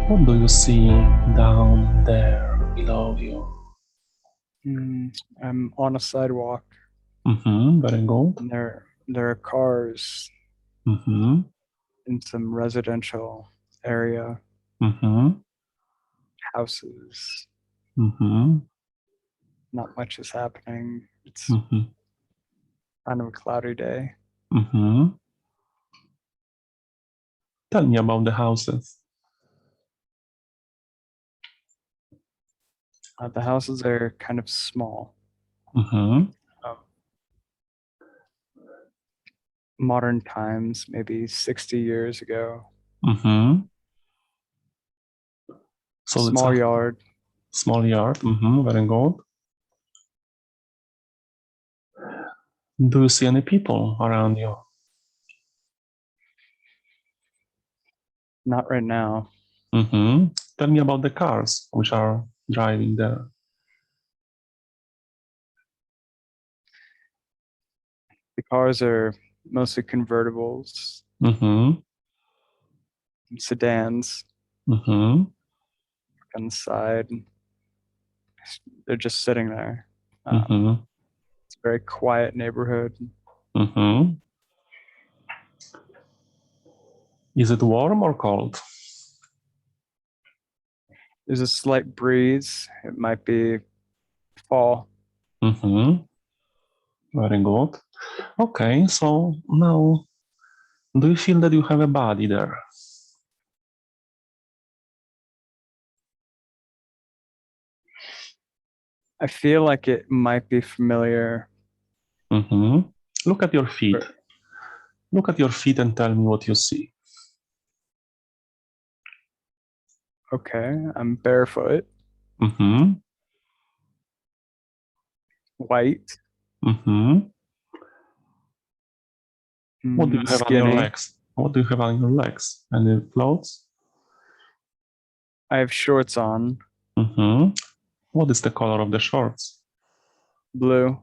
What do you see down there below you? I'm on a sidewalk, Very good. and there are cars Mm-hmm. in some residential area, Mm-hmm. houses. Mm-hmm. Not much is happening. It's Mm-hmm. kind of a cloudy day. Mm-hmm. Tell me about the houses. The houses are kind of small. Mm-hmm. Um, modern times, maybe 60 years ago. Mm-hmm. So it's Small a yard. small yard. Very good. Do you see any people around you? Not right now. Tell me about the cars which are driving there. The cars are mostly convertibles, Mm-hmm. sedans Mm-hmm. on the side. They're just sitting there. Mm-hmm. It's a very quiet neighborhood. Mm-hmm. Is it warm or cold? There's a slight breeze. It might be fall. Mm-hmm. Very good. Okay, so now do you feel that you have a body there? I feel like it might be familiar. Look at your feet. Look at your feet and tell me what you see. Okay, I'm barefoot, Mm-hmm. white, Mm-hmm. What do you have on your skinny. legs? What do you have on your legs? Any clothes? I have shorts on, Mm-hmm. What is the color of the shorts? blue,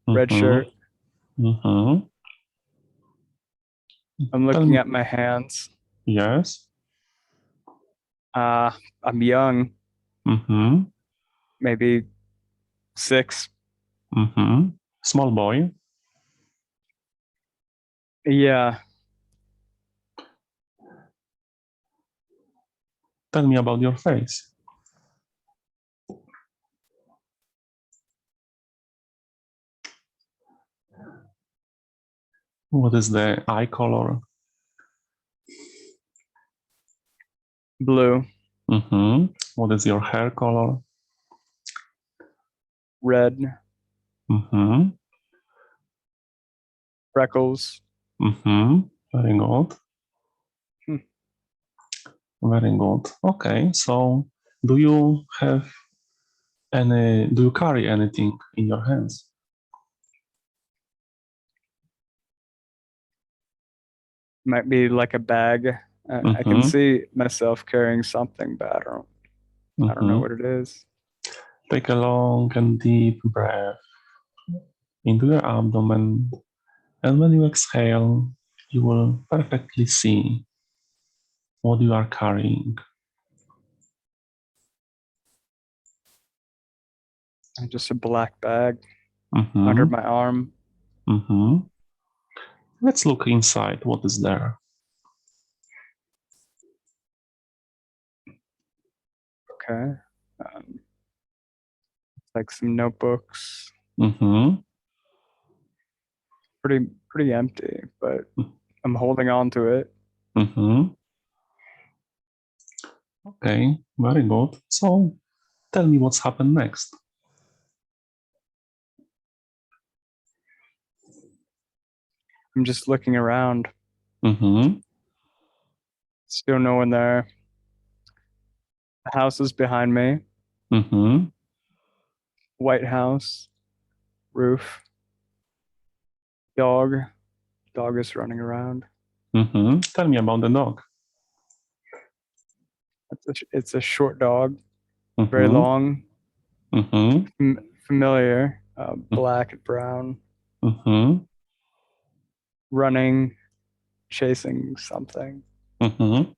red Mm-hmm. shirt. Mm-hmm. I'm Tell looking me. at my hands. Yes. I'm young, Mm-hmm. maybe 6. Mm-hmm. Small boy. Yeah, Tell me about your face. What is the eye color? blue, Mm-hmm. What is your hair color? red, Mm-hmm. freckles. Mm-hmm. Very good. Hmm. Very good. Okay, so do you carry anything in your hands? Might be like a bag. I can Mm-hmm. see myself carrying something, but I don't know Mm-hmm. what it is. Take a long and deep breath into your abdomen, and when you exhale, you will perfectly see what you are carrying. Just a black bag under Mm-hmm. my arm. Mm-hmm. Let's look inside. What is there? Okay. Like some notebooks. Mm-hmm. Pretty empty, but I'm holding on to it. Mm-hmm. Okay, very good. So tell me what's happened next. I'm just looking around. Mm-hmm. Still no one there. The house is behind me. Mm-hmm. White house, roof, dog. Dog is running around. Mm-hmm. Tell me about the dog. It's a short dog, very Mm-hmm. long, Mm-hmm. familiar, black and brown, Mm-hmm. running, chasing something. Mm-hmm.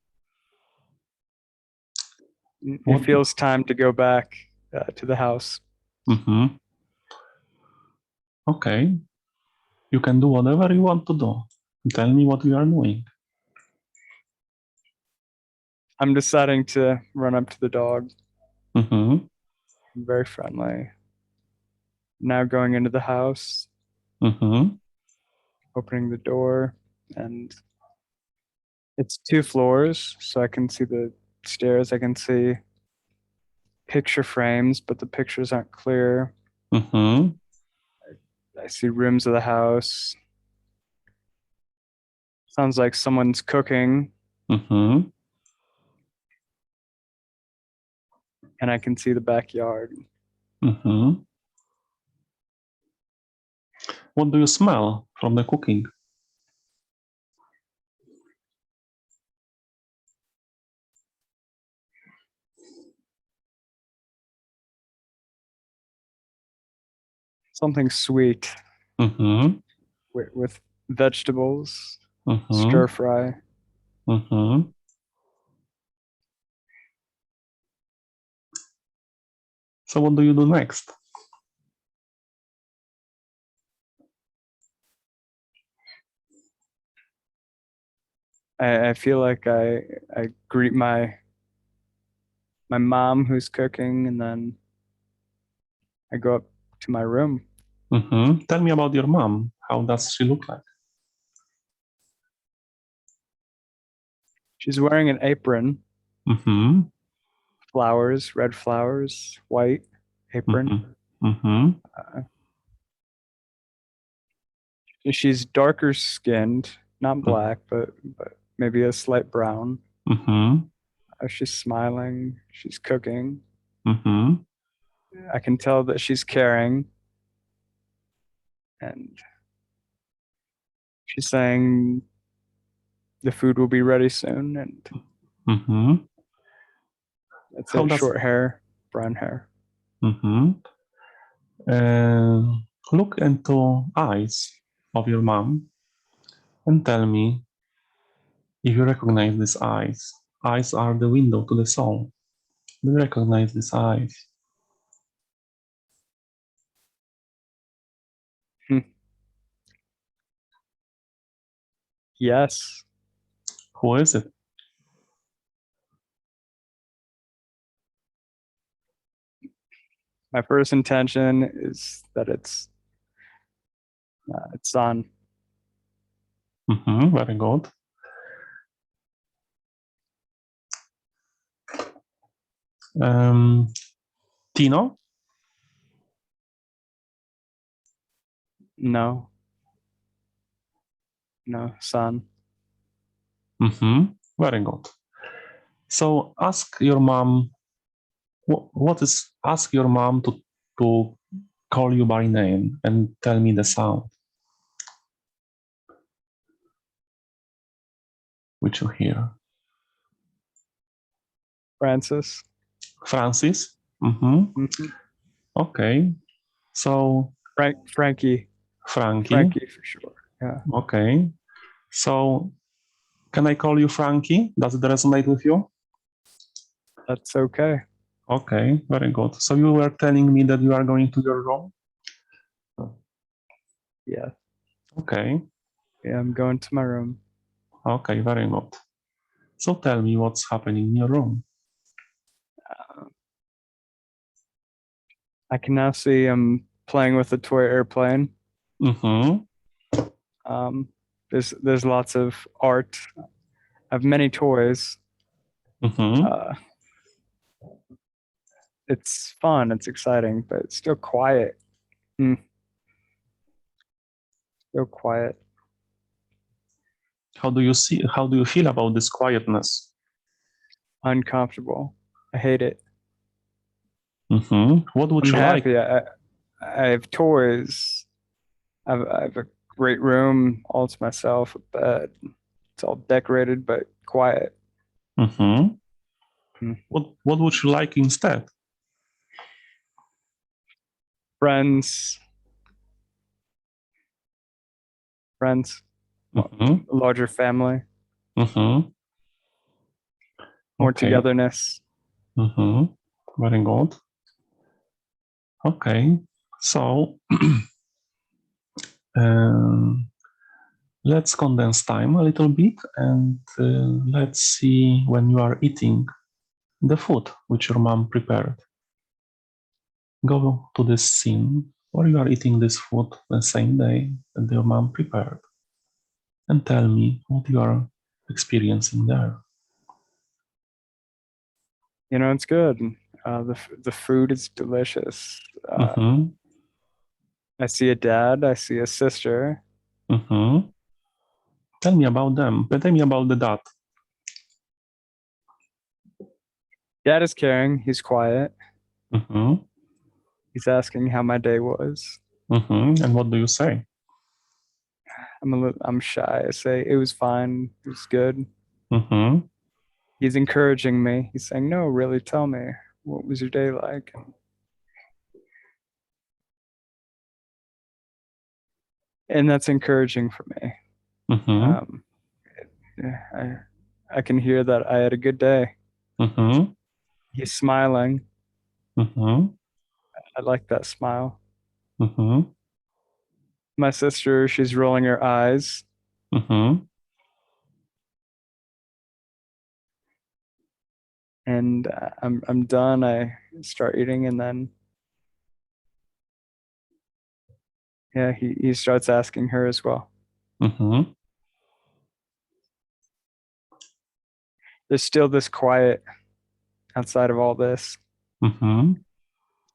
It feels time to go back to the house. Mm-hmm. Okay. You can do whatever you want to do. Tell me what you are doing. I'm deciding to run up to the dog. Mm-hmm. Very friendly. Now going into the house, Mm-hmm. opening the door, and it's 2 floors, so I can see the stairs. I can see picture frames, but the pictures aren't clear. Mm-hmm. I see rooms of the house. Sounds like someone's cooking, Mm-hmm. and I can see the backyard. Mm-hmm. What do you smell from the cooking? Something sweet Mm-hmm. with vegetables, Mm-hmm. stir fry. Mm-hmm. So what do you do next? I feel like I greet my mom who's cooking, and then I go up to my room. Mm-hmm. Tell me about your mom. How does she look like? She's wearing an apron, Mm-hmm. flowers, red flowers, white apron. Mm-hmm. Mm-hmm. Uh, she's darker skinned, not black, but maybe a slight brown. Mm-hmm. She's smiling. She's cooking. Mm-hmm. I can tell that she's caring, and she's saying the food will be ready soon. And Mm-hmm. that's How it. does Short hair, brown hair. mm-hmm. Look into eyes of your mom and tell me if you recognize these eyes. Eyes are the window to the soul. Do you recognize these eyes? Yes. Who is it? My first intention is that it's on. Mm-hmm. Very good. Tino? No, no, son. Mm-hmm. Very good. So ask your mom. Ask your mom to call you by name and tell me the sound which you hear. Francis. Francis. Mm-hmm. Mm-hmm. Okay. So Frankie. Frankie. Frankie for sure. Yeah, Okay. So can I call you Frankie? Does it resonate with you? that's okay. Okay, very good. So you were telling me that you are going to your room? Yeah, Okay. yeah. I'm going to my room. Okay, very good. So tell me what's happening in your room. I can now see I'm playing with a toy airplane. Mm-hmm. Um, there's lots of art. I have many toys. Mm-hmm. Uh, it's fun. It's exciting, but it's still quiet. Still quiet. How do you feel about this quietness? Uncomfortable. I hate it. Mm-hmm. What would I'm you like? happy. I have toys. I have a great room all to myself, a bed. It's all decorated but quiet. Mm-hmm. Hmm. What would you like instead? Friends, friends, Mm-hmm. larger family, Mm-hmm. more Okay. togetherness. Very good. Okay, so let's condense time a little bit and let's see when you are eating the food which your mom prepared. Go to this scene where you are eating this food the same day that your mom prepared and tell me what you are experiencing there. You know, it's good. The food is delicious. I see a dad. I see a sister. Tell me about them. Tell me about the dad. Dad is caring. He's quiet. Mm-hmm. He's asking how my day was. And what do you say? I'm shy. I say it was fine. It was good. Mm-hmm. He's encouraging me. He's saying, "No, really, tell me, what was your day like?" And that's encouraging for me. Mm-hmm. Yeah, I can hear that I had a good day. Mm-hmm. He's smiling. Mm-hmm. I like that smile. Mm-hmm. My sister, she's rolling her eyes. Mm-hmm. And I'm done. I start eating, and then yeah, he starts asking her as well. Mm-hmm. There's still this quiet outside of all this. Mm-hmm.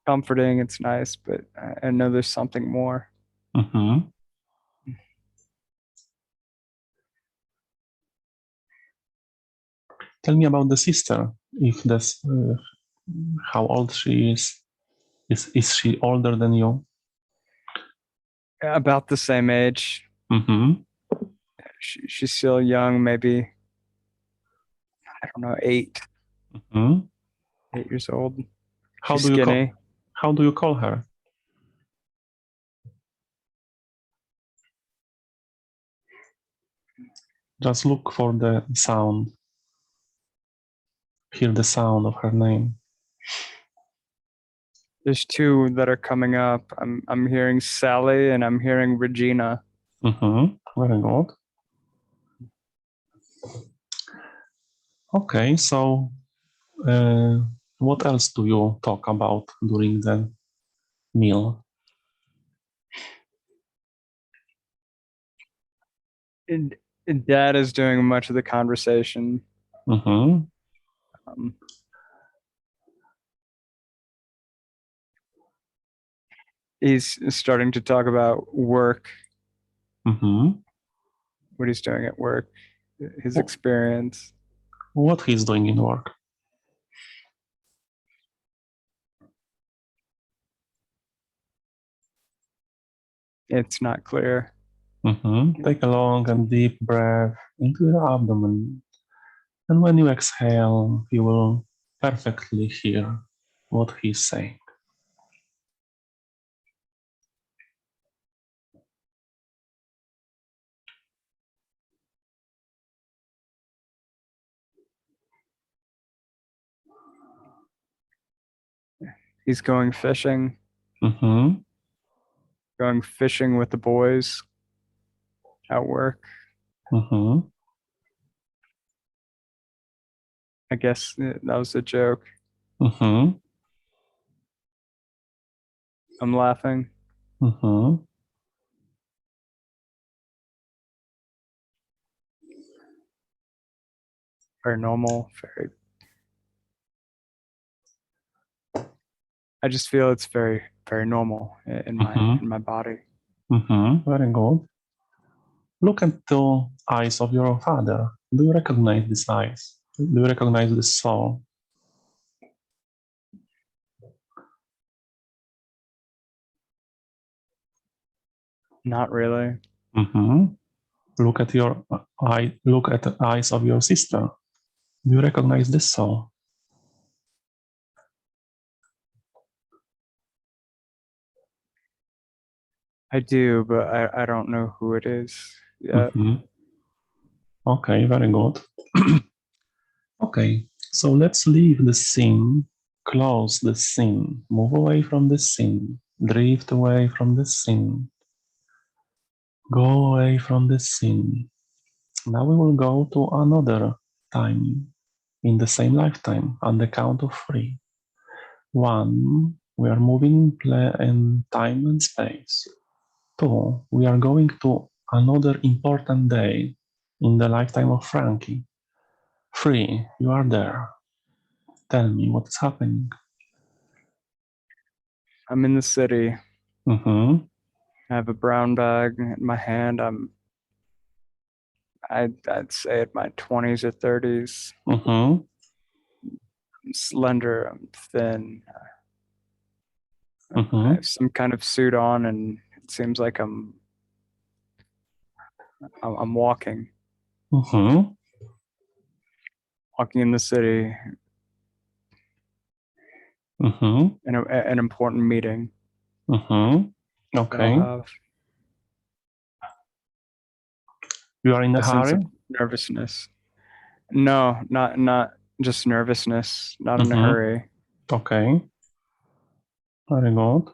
Comforting, it's nice, but I know there's something more. Mm-hmm. Tell me about the sister. If that's how old she is. Is she older than you? About the same age. Mm-hmm. She's still young, maybe, I don't know, Mm-hmm. 8 years old. How She's do you call? skinny. How do you call her? Just look for the sound. Hear the sound of her name. There's two that are coming up. I'm hearing Sally and I'm hearing Regina. Mm-hmm. Very good. Okay, so what else do you talk about during the meal? And Dad is doing much of the conversation. Mm-hmm. Um, he's starting to talk about work, Mm-hmm. what he's doing at work, his experience. What he's doing in work? It's not clear. Mm-hmm. Take a long and deep breath into your abdomen. And when you exhale, you will perfectly hear what he's saying. He's going fishing, Mm-hmm. going fishing with the boys at work. Mm-hmm. I guess that was a joke. Mm-hmm. I'm laughing. Mm-hmm. Very normal. Very. I just feel it's very, very normal Mm-hmm. in my body. Mm-hmm. Very good. Look at the eyes of your father. Do you recognize these eyes? Do you recognize this soul? Not really. Mm-hmm. Look at your eye. Look at the eyes of your sister. Do you recognize this soul? I do, but I don't know who it is yet. Mm-hmm. Okay, very good. Okay, So let's leave the scene, close the scene, move away from the scene, drift away from the scene, go away from the scene. Now we will go to another time in the same lifetime on the count of 3. 1, we are moving in time and space. 2, we are going to another important day in the lifetime of Frankie. 3, you are there. Tell me what is happening. I'm in the city. Mm-hmm. I have a brown bag in my hand. I'd say at my 20s or 30s. Mm-hmm. I'm slender, I'm thin. I Mm-hmm. have some kind of suit on, and it seems like I'm walking Mm-hmm. in the city Mm-hmm. in an important meeting Mm-hmm. that I'll Okay. have. You are in a A sense hurry? of nervousness. No, not just nervousness, not in a Mm-hmm. hurry. Okay. Very good.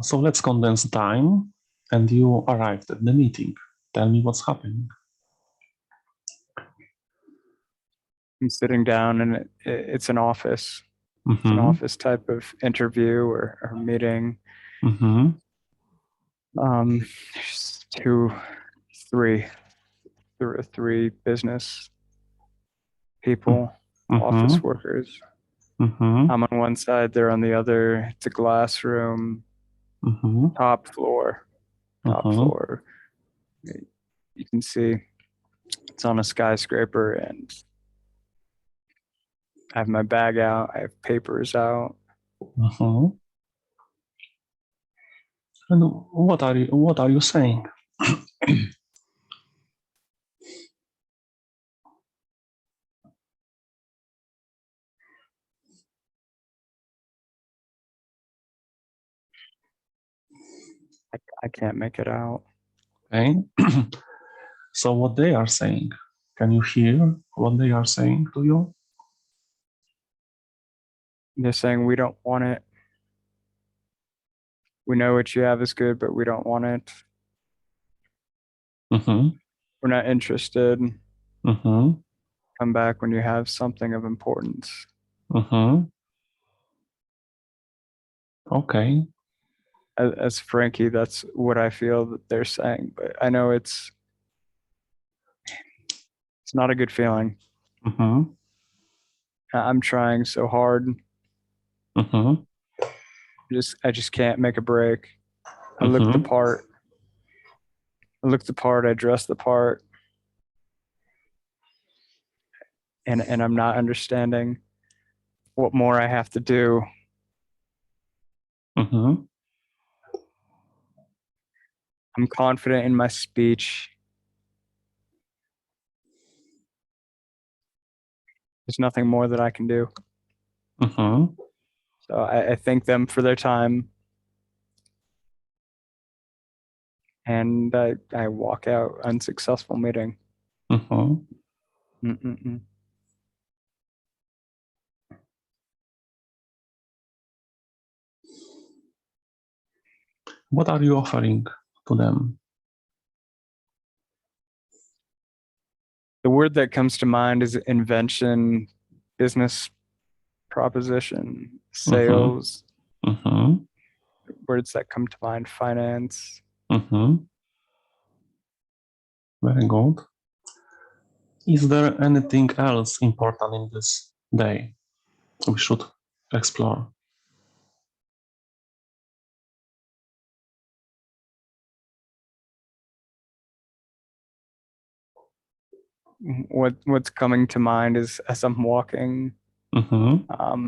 So let's condense time. And you arrived at the meeting. Tell me what's happening. I'm sitting down, and it's an office. It's an Mm-hmm. office type of interview or meeting. Mm-hmm. There's three, three business people, Mm-hmm. office workers. Mm-hmm. I'm on one side, they're on the other. It's a glass room, Mm-hmm. top floor, top Mm-hmm. floor. You can see it's on a skyscraper, and I have my bag out. I have papers out. Mm-hmm. And what are you saying? I can't make it out. Okay. So what they are saying? Can you hear what they are saying to you? They're saying we don't want it. We know what you have is good, but we don't want it. Mm-hmm. We're not interested. Mm-hmm. Come back when you have something of importance. Mm-hmm. Okay. As Frankie, that's what I feel that they're saying, but I know it's not a good feeling. Mm-hmm. I'm trying so hard. Mm-hmm. I just can't make a break. I look the Mm-hmm. part. I look the part. I dress the part, and I'm not understanding what more I have to do. Mm-hmm. I'm confident in my speech. There's nothing more that I can do. Mm-hmm. So I thank them for their time, and I walk out. Unsuccessful meeting. Mm-hmm. Mm-mm-mm. What are you offering to them? The word that comes to mind is invention, business proposition, Mm-hmm. sales. Mm-hmm. Words that come to mind: finance. Mm-hmm. Very good. Is there anything else important in this day we should explore? What's coming to mind is as I'm walking, Mm-hmm.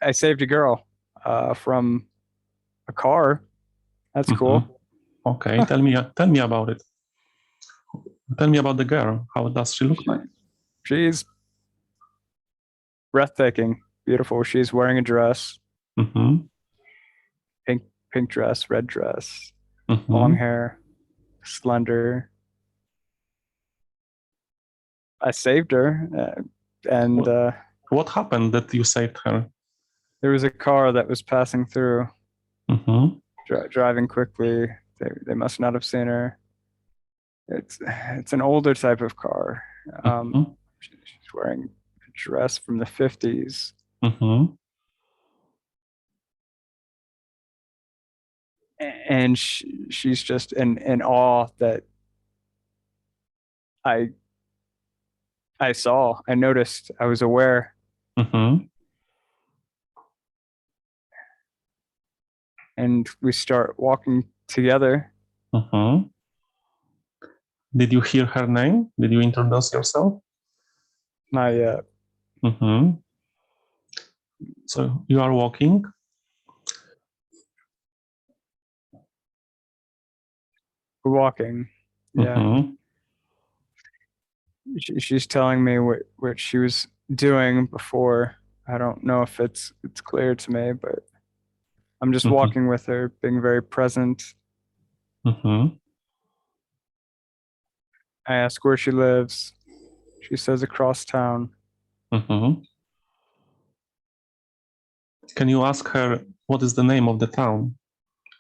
I saved a girl from a car. That's Mm-hmm. cool. Okay, tell me about it. Tell me about the girl. How does she look like? She's breathtaking, beautiful. She's wearing a dress, Mm-hmm. pink dress, red dress, long Mm-hmm. hair, slender. I saved her, and What happened that you saved her? there was a car that was passing through, Mm-hmm. driving quickly. They must not have seen her. It's an older type of car. Mm-hmm. She's wearing a dress from the 50s. Mm-hmm. And she's just in awe that I I noticed, I was aware, Mm-hmm. and we start walking together. Mm-hmm. Did you hear her name? Did you introduce yourself? Not yet. Mm-hmm. So you are walking. We're walking. Yeah. Mm-hmm. She's telling me what she was doing before. I don't know if it's clear to me, but I'm just Mm-hmm. walking with her, being very present. Mm-hmm. I ask where she lives. She says across town. Mm-hmm. Can you ask her what is the name of the town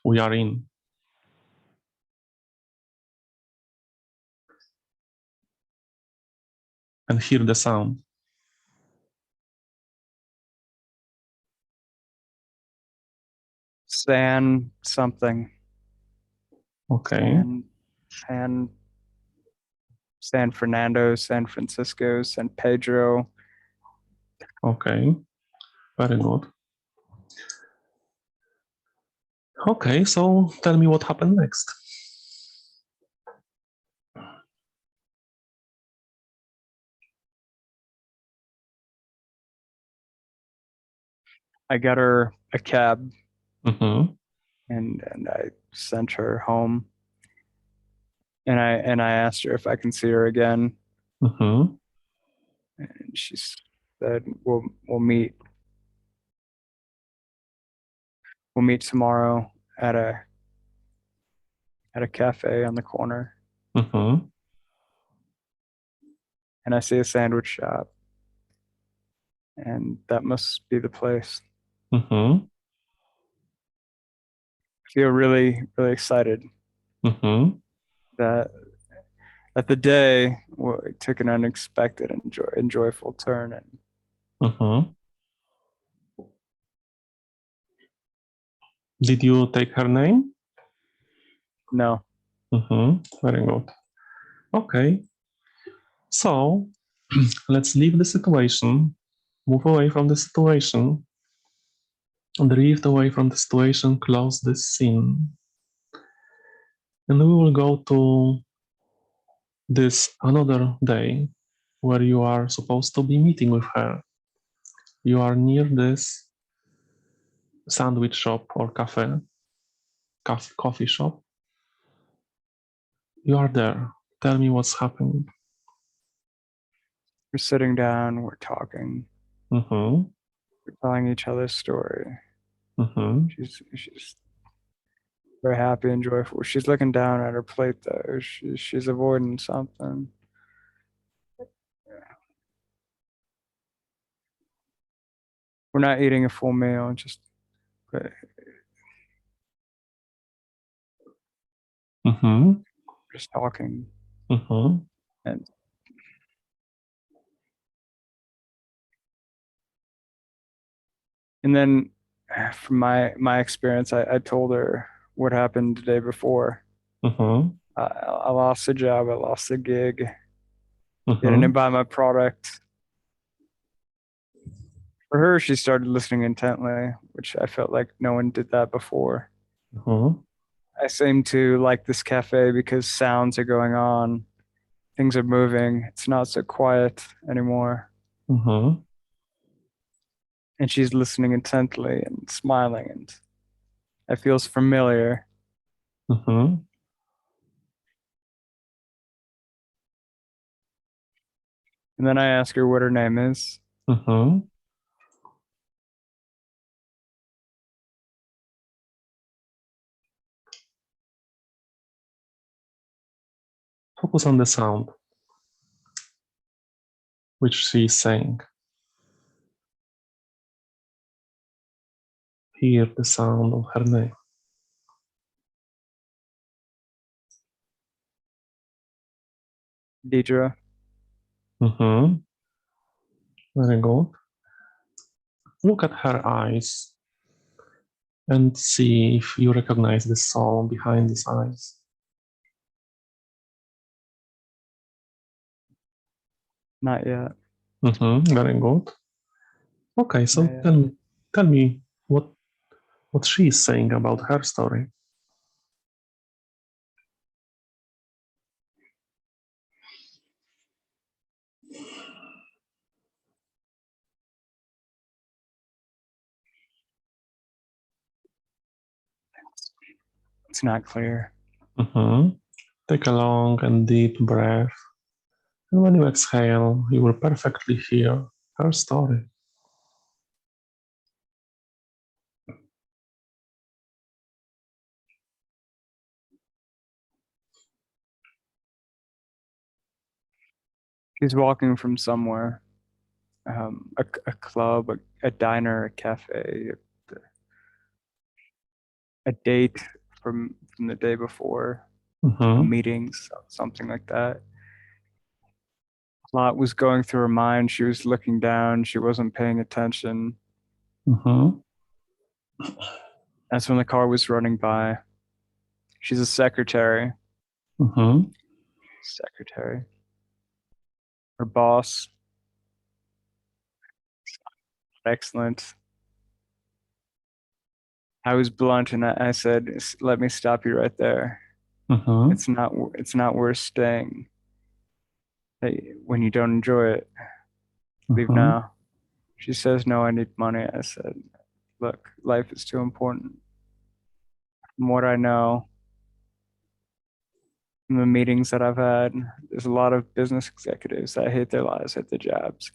we are in? And hear the sound. San something. Okay. San San Fernando, San Francisco, San Pedro. Okay. Very good. Okay, so tell me what happened next. I got her a cab, Mm-hmm. and I sent her home. And I asked her if I can see her again, Mm-hmm. and she said we'll meet tomorrow at a cafe on the corner. Mm-hmm. And I see a sandwich shop, and that must be the place. Mm-hmm. I feel really, really excited Mm-hmm. that the day took an unexpected and joyful turn. And Mm-hmm. Did you take her name? no, Mm-hmm. Very good. Okay. So let's leave the situation, move away from the situation, drift away from the situation, close this scene. And we will go to this another day where you are supposed to be meeting with her. You are near this sandwich shop or coffee shop. You are there. Tell me what's happening. we're sitting down, we're talking, Mm-hmm. we're telling each other's story. Mm-hmm. She's very happy and joyful. She's looking down at her plate though. She's avoiding something. We're not eating a full meal, Mm-hmm. just talking. Mm-hmm. And and then from my experience, I told her what happened the day before. Mm-hmm. I lost a job, I lost a gig, they didn't Mm-hmm. buy my product. For her, she started listening intently, which I felt like no one did that before. Mm-hmm. I seem to like this cafe because sounds are going on, things are moving, it's not so quiet anymore. Mm-hmm. And she's listening intently and smiling, and it feels familiar. Mm-hmm. And then I ask her what her name is. Mm-hmm. Focus on the sound. which she is saying. Hear the sound of her name. Deidre. Very good. Look at her eyes and see if you recognize the soul behind these eyes. Not yet. Very good. Okay, so tell me what she is saying about her story. It's not clear. Take a long and deep breath. And when you exhale, you will perfectly hear her story. She's walking from somewhere, a club, a diner, a cafe, a date from the day before, a meeting, something like that. A lot was going through her mind. She was looking down. She wasn't paying attention. That's when the car was running by. She's a secretary. Secretary. Her boss. Excellent. I was blunt and I said, "Let me stop you right there. It's not worth staying. Hey, when you don't enjoy it, leave now." She says, "No, I need money." I said, "Look, life is too important. From what I know, from the meetings that I've had, there's a lot of business executives that hate their lives, hate their jobs.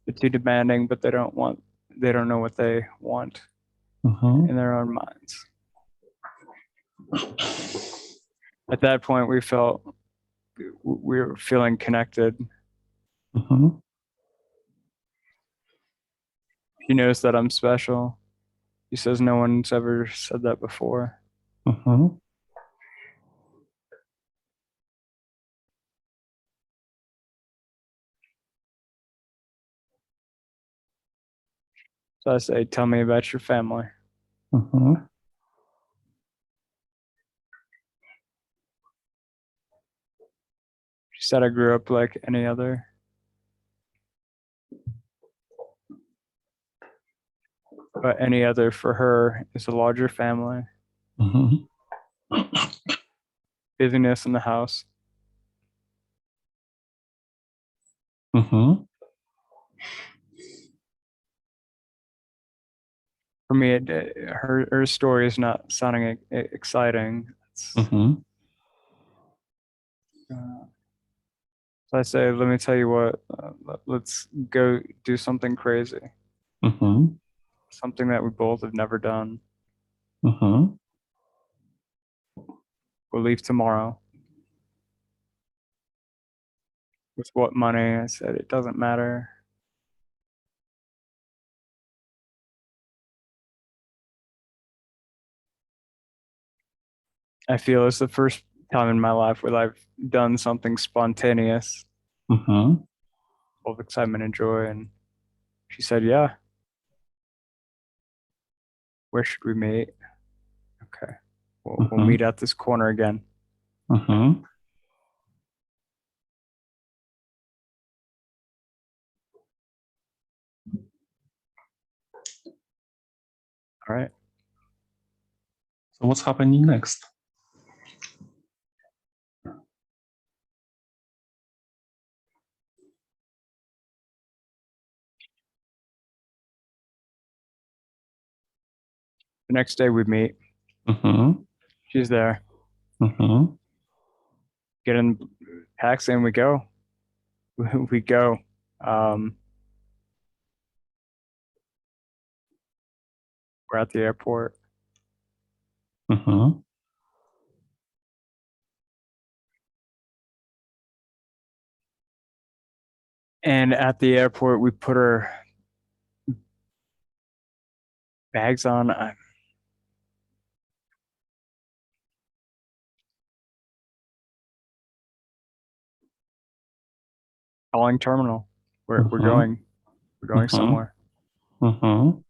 They're too demanding, but they don't know what they want in their own minds." At that point, we were feeling connected. She knows that I'm special. She says no one's ever said that before. So I say, "Tell me about your family." She said I grew up like any other. But any other for her is a larger family. Busyness in the house. For me, her story is not sounding exciting. So I say, "Let me tell you what. Let's go do something crazy. Something that we both have never done. We'll leave tomorrow." With what money? I said, "It doesn't matter." I feel it's the first time in my life where I've done something spontaneous, full of excitement and joy. And she said, "Yeah, where should we meet?" Okay, we'll meet at this corner again. All right. So what's happening next? The next day we meet. She's there. Get in taxi and we go. We go. We're at the airport. And at the airport, we put our bags on. Calling terminal. We're going. We're going somewhere. Mm-hmm.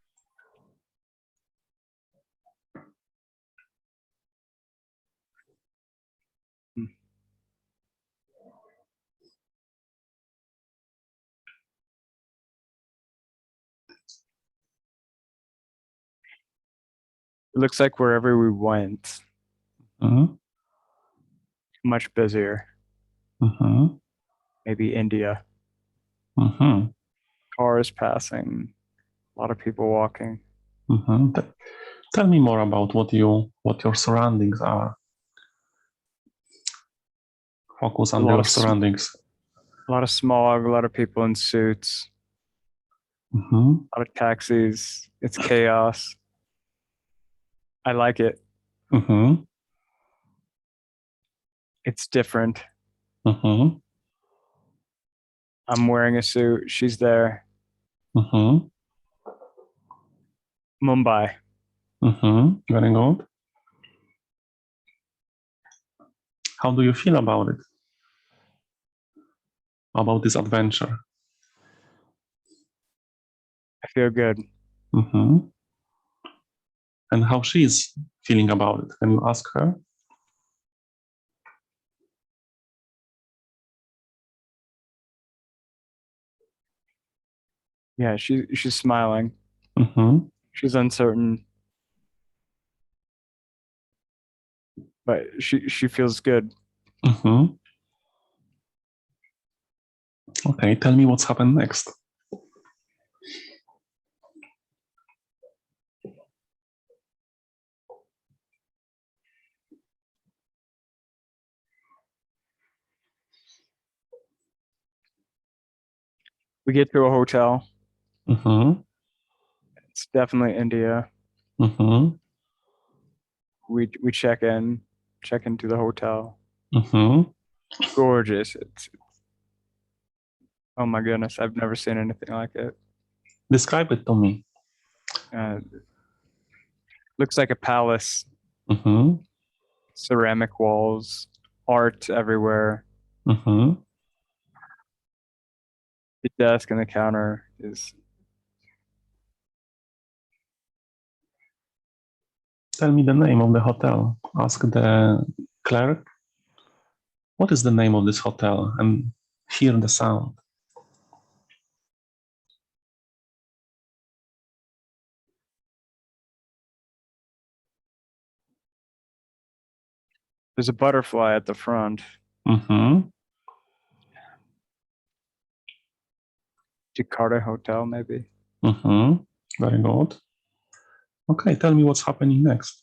It looks like wherever we went, Mm-hmm. much busier. Mm-hmm. Maybe India. Mm-hmm. Cars passing. A lot of people walking. Mm-hmm. Tell me more about what your surroundings are. Focus A on lot your of surroundings. a lot of smog. A lot of people in suits. Mm-hmm. A lot of taxis. It's chaos. I like it. Mm-hmm. It's different. Mm-hmm. I'm wearing a suit. She's there. Mm-hmm. Mumbai. Mm-hmm. Very good. How do you feel about it? About this adventure? I feel good. Mm-hmm. And how she's feeling about it? Can you ask her? Yeah, she's smiling. Mm-hmm. She's uncertain, but she feels good. Mm-hmm. Okay, tell me what's happened next. We get to a hotel. Mm-hmm. It's definitely India. Mm-hmm. We check into the hotel. Mm-hmm. Gorgeous. It's oh my goodness, I've never seen anything like it. Describe it to me. Uh, looks like a palace. Mm-hmm. Ceramic walls, art everywhere. Mm-hmm. The desk and the counter is Tell me the name of the hotel. Ask the clerk. What is the name of this hotel? And hear the sound. there's a butterfly at the front. Mm-hmm. Jakarta Hotel, maybe. Mm-hmm. Very good. Okay, tell me what's happening next.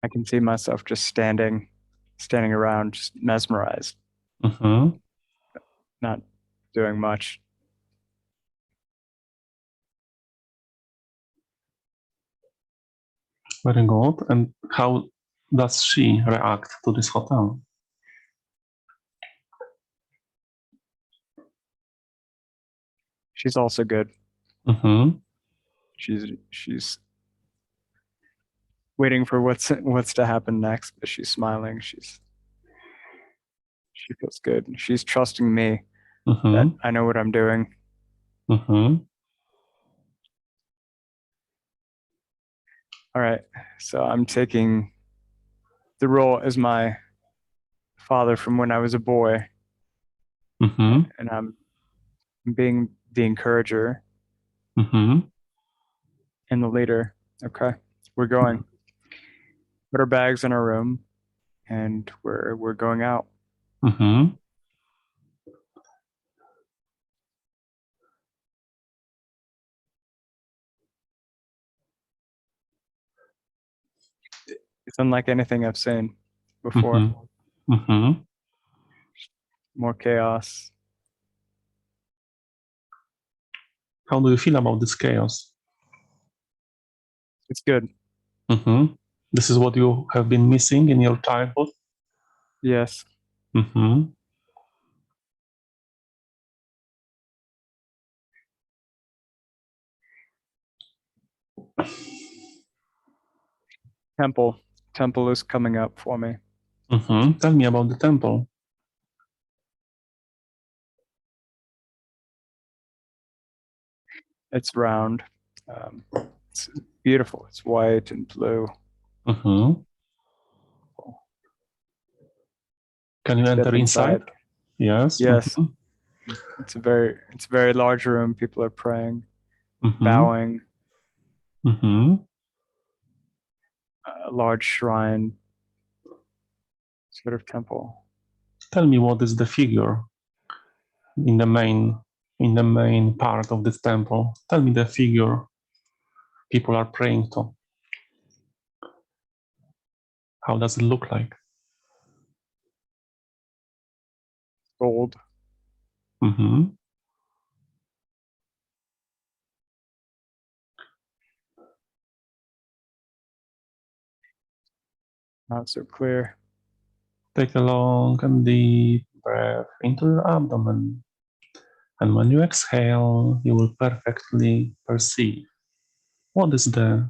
I can see myself just standing around, just mesmerized, Mm-hmm. not doing much. Very good. And how does she react to this hotel? She's also good. Mm-hmm. She's waiting for what's to happen next, but she's smiling. She feels good. She's trusting me that Mm-hmm. I know what I'm doing. Mm-hmm. All right. So I'm taking the role as my father from when I was a boy, Mm-hmm. and I'm being the encourager Mm-hmm. and the leader. Okay. We're going. Put our bags in our room and we're going out. Mm-hmm. It's unlike anything I've seen before. Mm-hmm. Mm-hmm. More chaos. How do you feel about this chaos? It's good. Mm-hmm. This is what you have been missing in your childhood? Yes. Mm-hmm. Temple. Temple is coming up for me. Mm-hmm. Tell me about the temple. It's round. It's beautiful. It's white and blue. Mm-hmm. Can you Step enter inside? inside. Yes. Yes. Mm-hmm. It's a very large room. People are praying, Mm-hmm. bowing. Mm-hmm. A large shrine, sort of temple. Tell me what is the figure in the main part of this temple. Tell me the figure people are praying to. How does it look like? Gold. Mm-hmm. Not so clear. Take a long and deep breath into your abdomen. And when you exhale, you will perfectly perceive what is the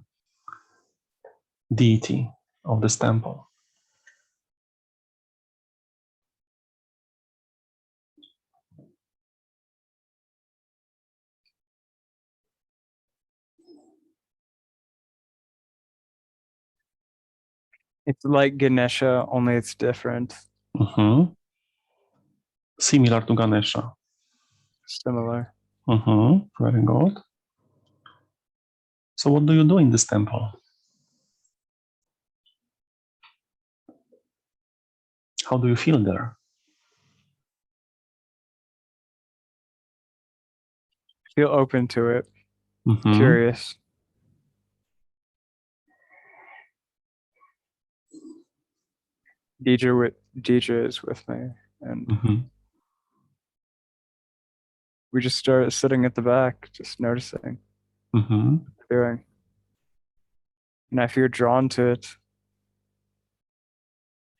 deity of this temple. It's like Ganesha, only it's different. Mm-hmm. Similar to Ganesha. Similar. Mm-hmm. Very good. So what do you do in this temple? How do you feel there? Feel open to it. Mm-hmm. Curious. DJ is with me, and Mm-hmm. we just started sitting at the back, just noticing, Mm-hmm. doing, and I feel drawn to it.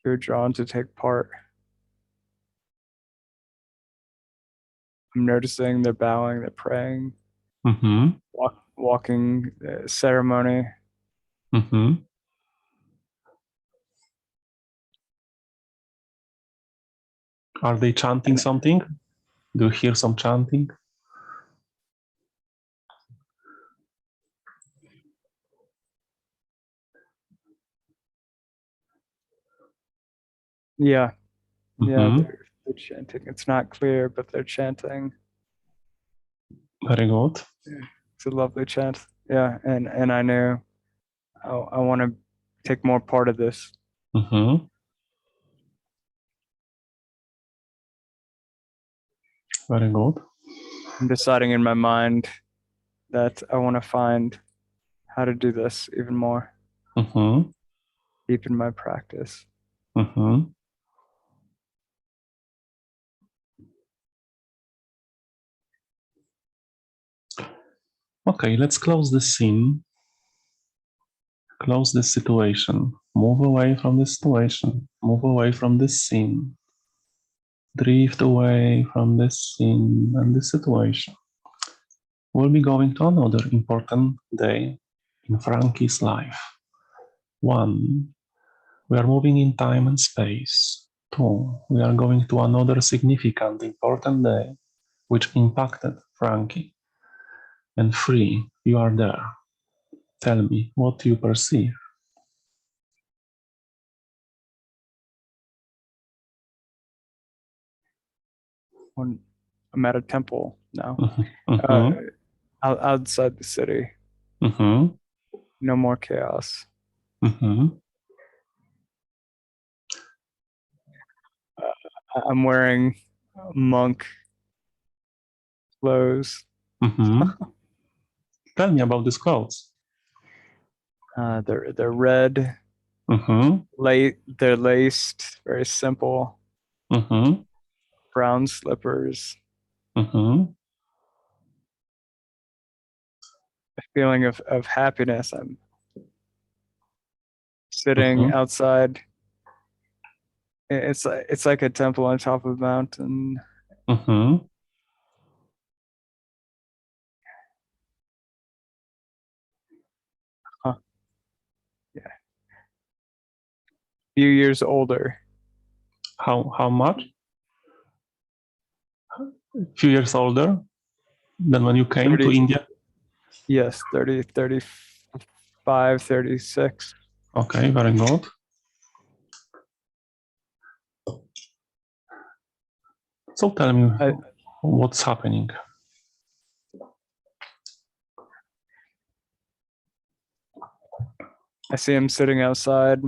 Feel drawn to take part. I'm noticing they're bowing, they're praying, Mm-hmm. walking ceremony. Mm-hmm. Are they chanting And something? Do you hear some chanting? yeah, yeah, Mm-hmm. they're chanting. It's not clear, but they're chanting. Very good. It's a lovely chant. Yeah, and I knew I want to take more part of this. Mm-hmm. Very good. I'm deciding in my mind that I want to find how to do this even more, Mm-hmm. deepen my practice. Mm-hmm. Okay, let's close this scene. Close this situation. Move away from this situation. Move away from this scene. Drift away from this scene and this situation. We'll be going to another important day in Frankie's life. 1. We are moving in time and space. 2. We are going to another significant, important day which impacted Frankie. And 3. You are there. Tell me what you perceive. When I'm at a temple now, uh, Mm-hmm. outside the city. Mm-hmm. No more chaos. Mm-hmm. I'm wearing monk clothes. Mm-hmm. Tell me about these clothes. They're red They're laced, very simple, Mm-hmm. brown slippers. Mm-hmm. A feeling of happiness. I'm sitting Mm-hmm. outside. It's like a temple on top of a mountain. Mm-hmm. Huh. Yeah. Few years older. How much? A few years older than when you came to 30, India? yes, 30, 35, 36. Okay, very good. So tell me I, what's happening. I see him sitting outside,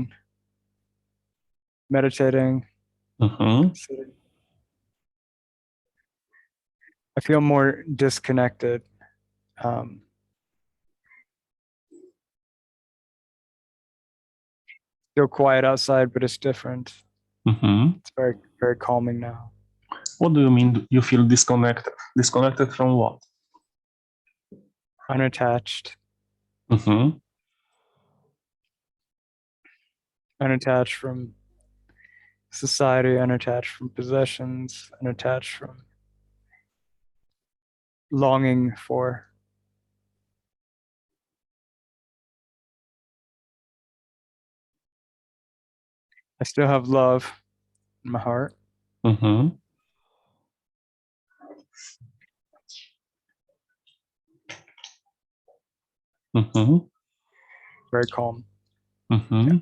meditating, Mm-hmm. sitting. I feel more disconnected. Um, Still quiet outside, but it's different. Mm-hmm. It's very, very calming now. What do you mean you feel disconnected? Disconnected from what? Unattached, Mm-hmm. unattached from society, unattached from possessions, unattached from longing for. I still have love in my heart. Mm-hmm. Mm-hmm. Very calm. Mm-hmm.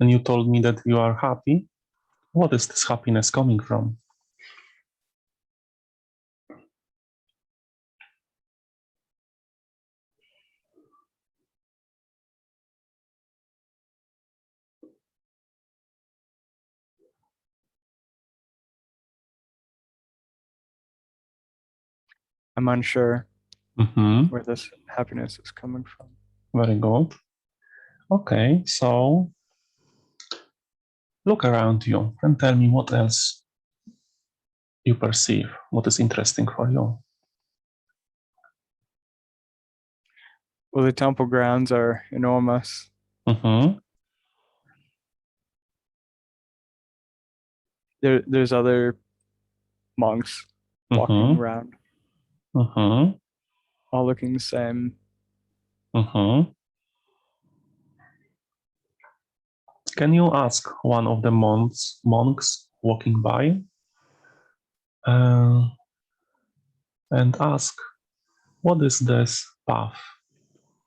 And you told me that you are happy. What is this happiness coming from? I'm unsure Mm-hmm. where this happiness is coming from. Very good. Okay, so look around you and tell me what else you perceive, what is interesting for you. Well, the temple grounds are enormous. Mm-hmm. There's other monks walking Mm-hmm. around, Mm-hmm. all looking the same. Mm-hmm. Can you ask one of the monks walking by uh, and ask, what is this path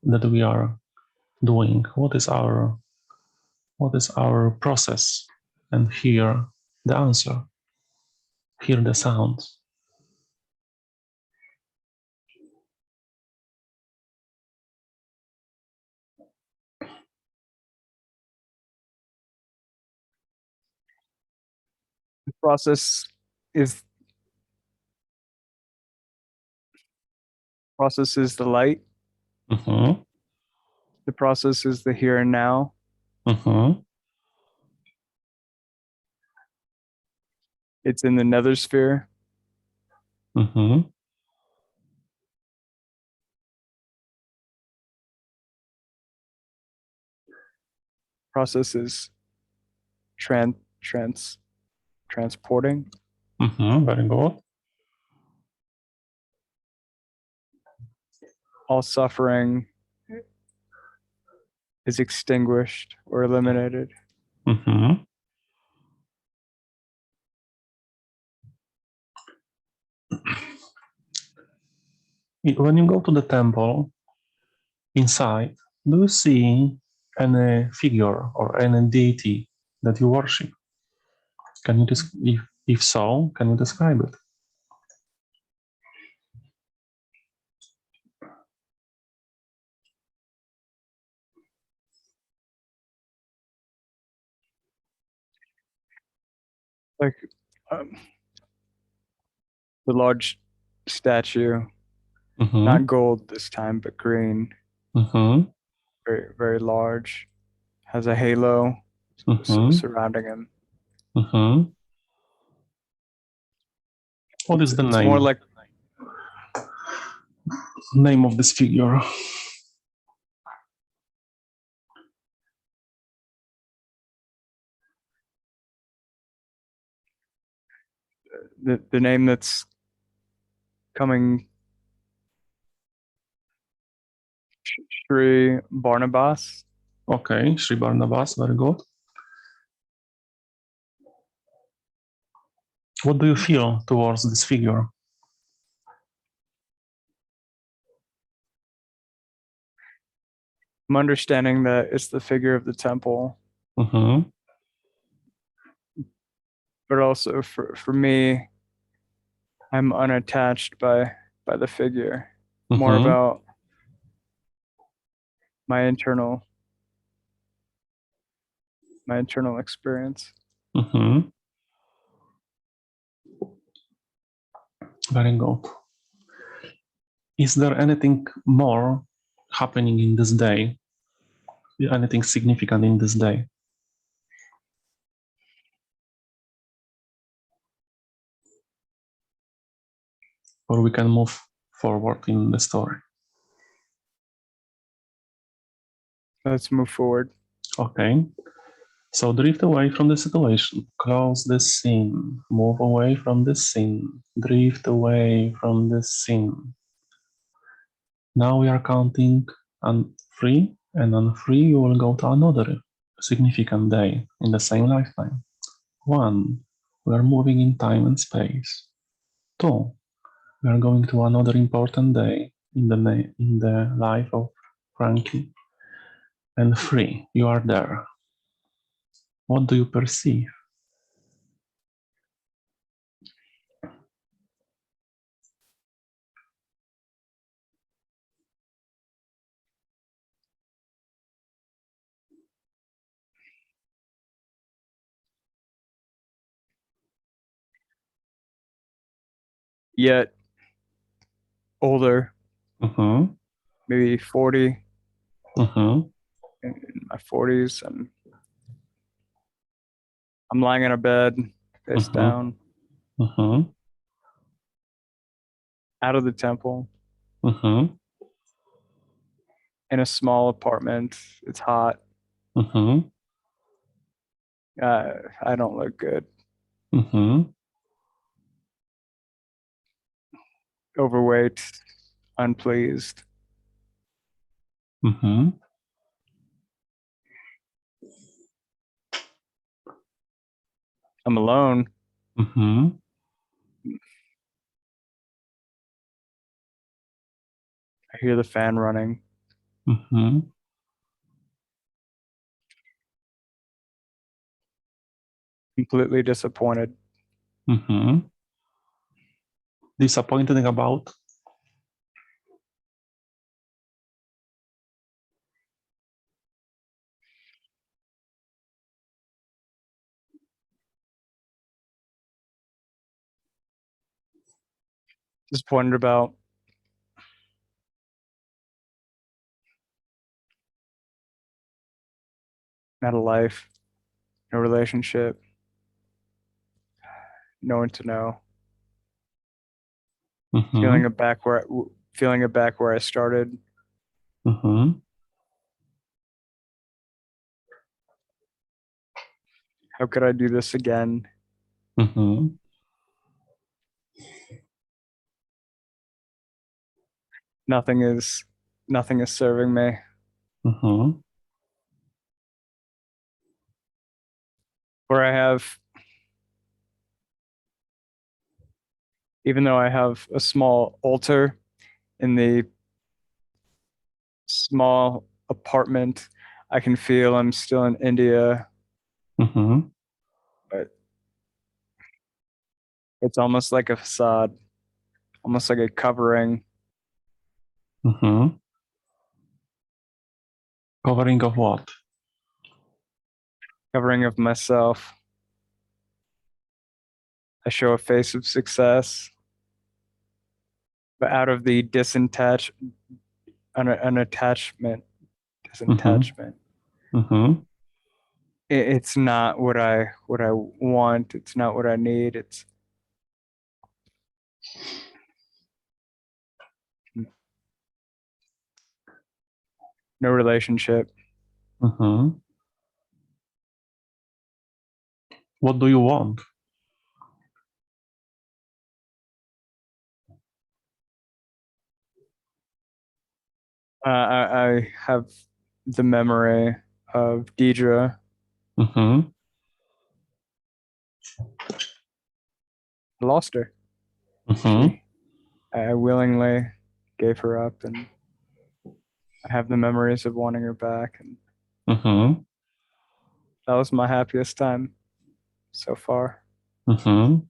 that we are doing? What is our process? And hear the answer, hear the sounds. The is process is the light. Mm-hmm. The process is the here and now. Mm-hmm. It's in the nether sphere. Mm-hmm. Process is tran- trans transporting. Mm-hmm. Very good. All suffering is extinguished or eliminated. Mm-hmm. When you go to the temple inside, do you see any figure or any deity that you worship? Can you if so, can you describe it? Like um, the large statue, Mm-hmm. not gold this time, but green, Mm-hmm. very, very large. has a halo Mm-hmm. surrounding him. Mm-hmm. What is the It's more like name of this figure? the name that's coming, Sri Barnabas. Okay, Sri Barnabas, very good. What do you feel towards this figure? I'm understanding that it's the figure of the temple, Mm-hmm. but also for me, I'm unattached by the figure. More Mm-hmm. about my internal experience. Mm-hmm. Very good. Is there anything more happening in this day? Anything significant in this day? Or we can move forward in the story. Let's move forward. Okay. So drift away from the situation. Close the scene. Move away from the scene. Drift away from the scene. Now we are counting on 3, and on 3 you will go to another significant day in the same lifetime. 1, we are moving in time and space. 2, we are going to another important day in the life of Frankie. And 3, you are there. What do you perceive? Yet older, Mm-hmm. maybe 40, Mm-hmm. in my 40s, and I'm lying in a bed, face Mm-hmm. down, Mm-hmm. out of the temple, Mm-hmm. in a small apartment. It's hot. Mm-hmm. I don't look good. Mm-hmm. Overweight, unpleased. Mm-hmm. I'm alone. Mm-hmm. I hear the fan running. Mm-hmm. Completely disappointed. Mm-hmm. Disappointed about? Disappointed about not a life, no relationship, no one to know. Mm-hmm. Feeling it back where I started. Mm-hmm. How could I do this again? Mm-hmm. Nothing is nothing is serving me. Mm-hmm. Where I have, even though I have a small altar in the small apartment, I can feel I'm still in India, Mm-hmm. but it's almost like a facade, almost like a covering, Mm-hmm. Covering of what? covering of myself. I show a face of success, but out of the Mm-hmm. disattachment. Mm-hmm. it's not what I want. It's not what I need. It's no relationship. Mm-hmm. What do you want? I have the memory of Deidre. Mm-hmm. I lost her. Mm-hmm. I willingly gave her up, and I have the memories of wanting her back, and Mm-hmm. that was my happiest time so far. Mm-hmm.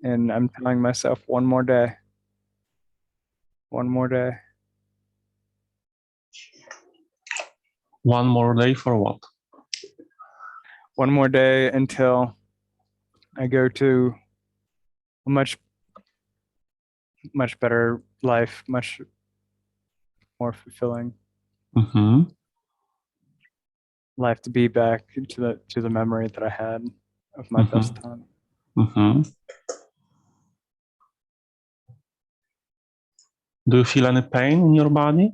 And I'm telling myself one more day, one more day. One more day for what? One more day until I go to a much better life, much more fulfilling Mm-hmm. life, to be back to the memory that I had of my best Mm-hmm. time. Mm-hmm. Do you feel any pain in your body?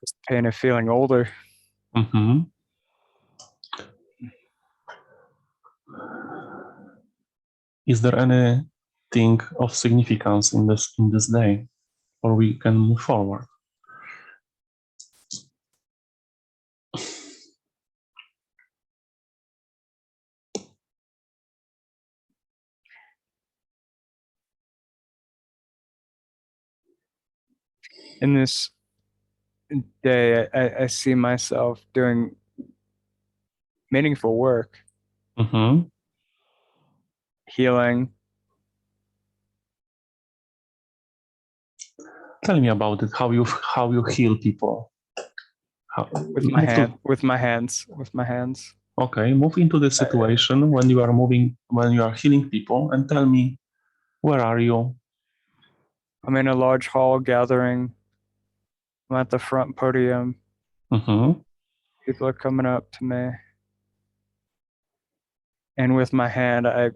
Just the pain of feeling older. Mm-hmm. Is there anything of significance in this day, or we can move forward? In this day, I see myself doing meaningful work, Mm-hmm. healing. Tell me about it. How you heal people? How, with my move to hand, with my hands, with my hands. Okay. Move into the I, situation when you are healing people, and tell me where are you? I'm in a large hall gathering. I'm at the front podium. Mm-hmm. People are coming up to me, and with my hand, I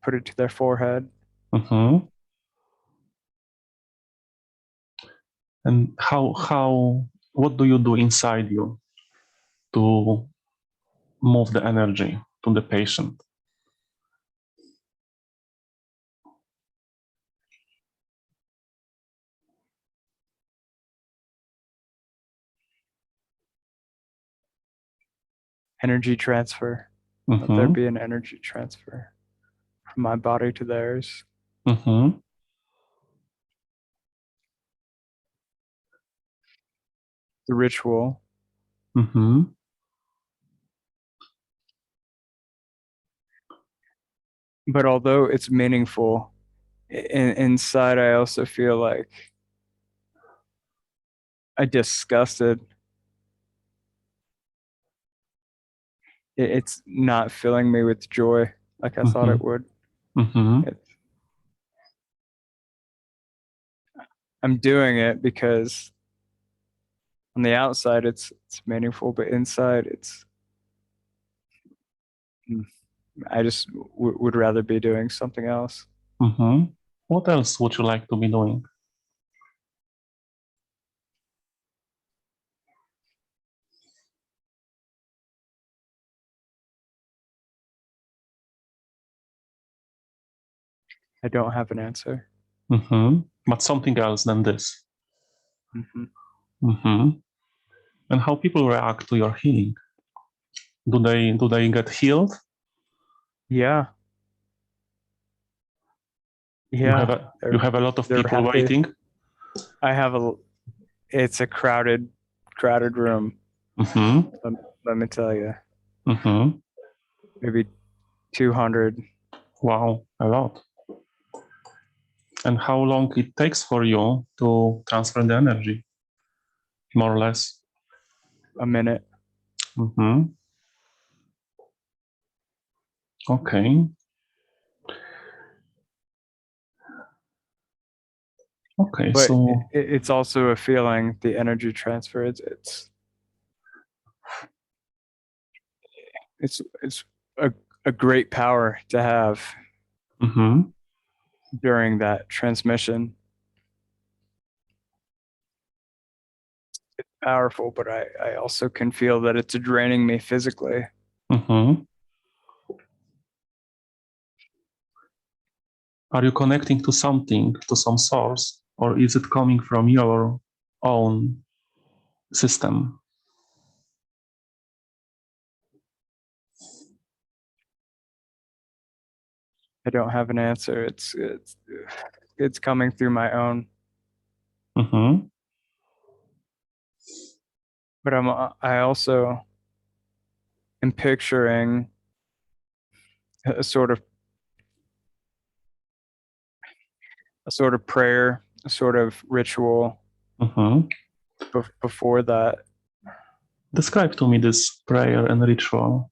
put it to their forehead. Mm-hmm. And how what do you do inside you to move the energy to the patient? Energy transfer. Let there Mm-hmm. be an energy transfer from my body to theirs. Mm-hmm. The ritual. Mm-hmm. But although it's meaningful, inside I also feel like I disgusted. It's not filling me with joy like I thought Mm-hmm. it would. Mm-hmm. It, I'm doing it because on the outside it's meaningful, but inside it's I just would rather be doing something else. Mm-hmm. What else would you like to be doing? I don't have an answer. Mm-hmm. But something else than this. Mm-hmm. Mm-hmm. And how people react to your healing? Do they get healed? Yeah, You have yeah, a lot of they're people happy. waiting. I have a it's a crowded room. Mm-hmm. Let, let me tell you, Mm-hmm. maybe 200. Wow, a lot. And how long it takes for you to transfer the energy, more or less? A minute. Mm-hmm. Okay. Okay, But so it's also a feeling, the energy transfer. It's a great power to have mhm, during that transmission. Powerful, but I also can feel that it's draining me physically. mhm. Are you connecting to something, to some source, or is it coming from your own system? I don't have an answer. It's coming through my own. Mhm, But I also am picturing a sort of prayer, a sort of ritual mhm. before that. Describe to me this prayer and ritual.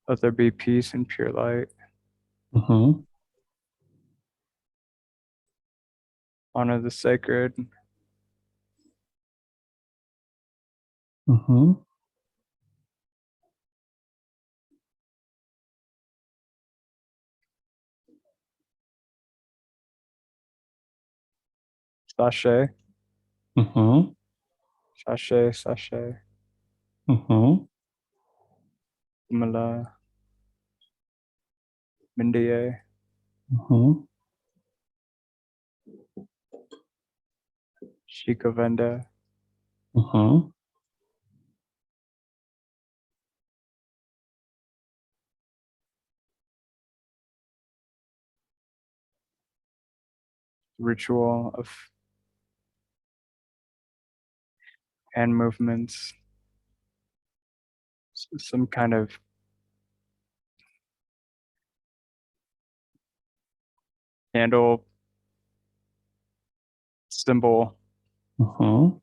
Let there be peace and pure light. Mhm, Honor the sacred. mhm, Sashay, mhm, sashay, sashay. mhm, Mala, Mindaye, mhm, Shikovenda, mhm, ritual of hand movements, some kind of candle symbol. mhm,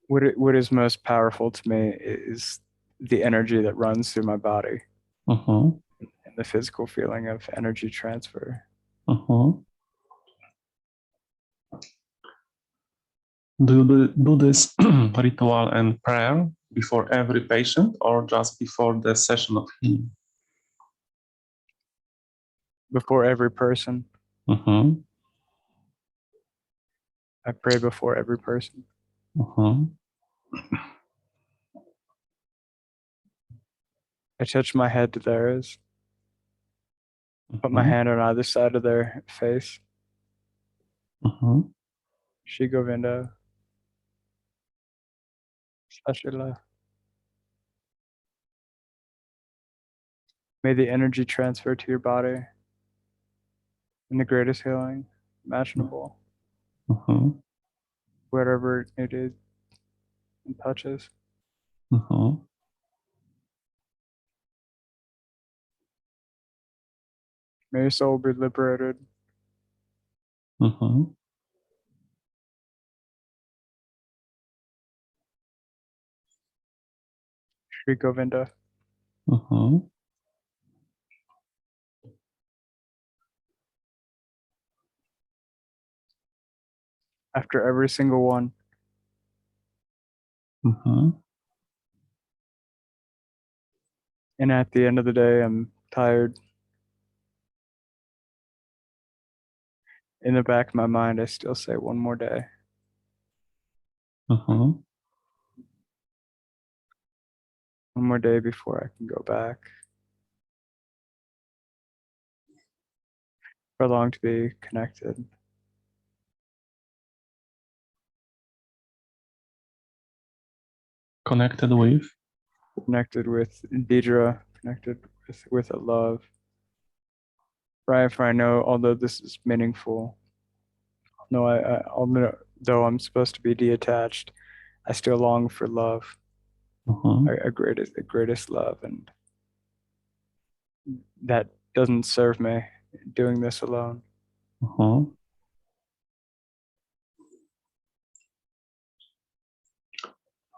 What is most powerful to me is the energy that runs through my body mhm, and the physical feeling of energy transfer. mhm. Do you do this ritual and prayer before every patient or just before the session of healing? Before every person, Mhm, I pray before every person. mhm, I touch my head to theirs, put my mhm, hand on either side of their face. mhm, Shri Govinda, Sashila. May the energy transfer to your body in the greatest healing imaginable, mhm, wherever it is and touches. mhm, May your soul be liberated. mhm, Shri Govinda. mhm, After every single one, mhm, and at the end of the day, I'm tired. In the back of my mind, I still say one more day. mhm. One more day before I can go back. I long to be connected. Connected with. Connected with Deidre, connected with a love. Right, for I know, although this is meaningful, no, I'll know Though I'm supposed to be detached, I still long for love, Mm-hmm. a greatest love, and that doesn't serve me doing this alone. Mm-hmm.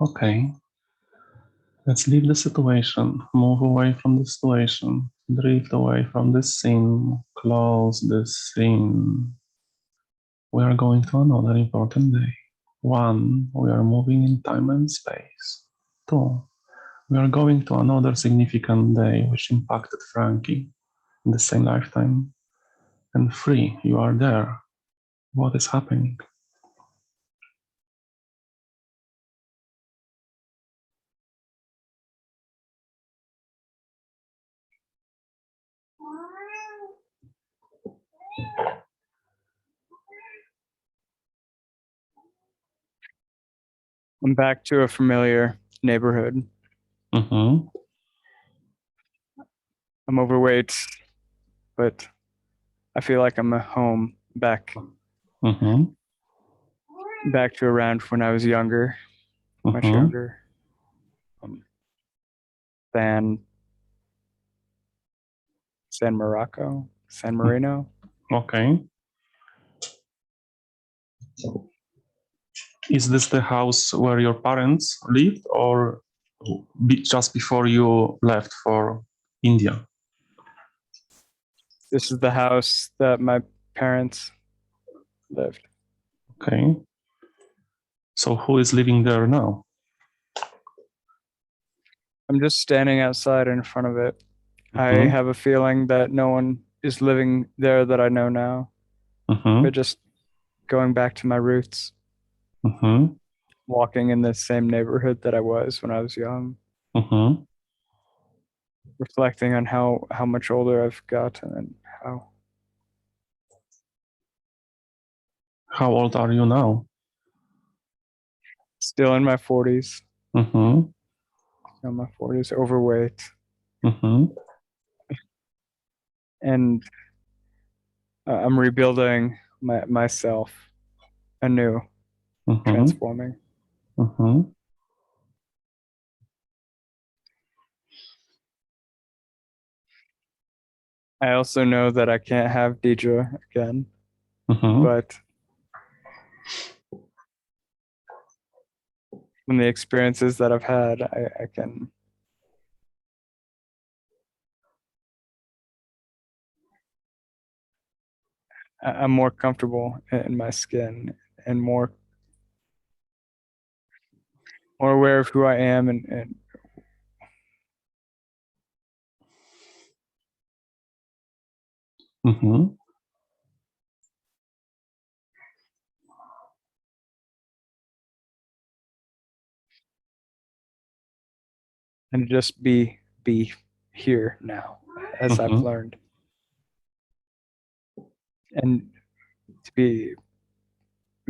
Okay. Let's leave the situation, move away from the situation, drift away from the scene, close the scene. We are going to another important day. One, we are moving in time and space. Two, we are going to another significant day which impacted Frankie in the same lifetime. And three, you are there. What is happening? I'm back to a familiar neighborhood. Mm-hmm. I'm overweight, but I feel like I'm at home, Mm-hmm. back to around when I was younger, much Mm-hmm. younger. Um, San San Marino. Okay. Is this the house where your parents lived or just before you left for India? This is the house that my parents lived. Okay. So who is living there now? I'm just standing outside in front of it. I Mm-hmm. have a feeling that no one is living there that I know now, but Mm-hmm. just going back to my roots, Mm-hmm. walking in the same neighborhood that I was when I was young, Mm-hmm. reflecting on how much older I've gotten and how How old are you now? still in my 40s, Mm-hmm. overweight, Mm-hmm. and I'm rebuilding myself anew, Mm-hmm. transforming. Mm-hmm. I also know that I can't have Deidre again, Mm-hmm. but from the experiences that I've had, I can. I'm more comfortable in my skin and more aware of who I am Mm-hmm. and just be here now, as I've Mm-hmm. learned, and to be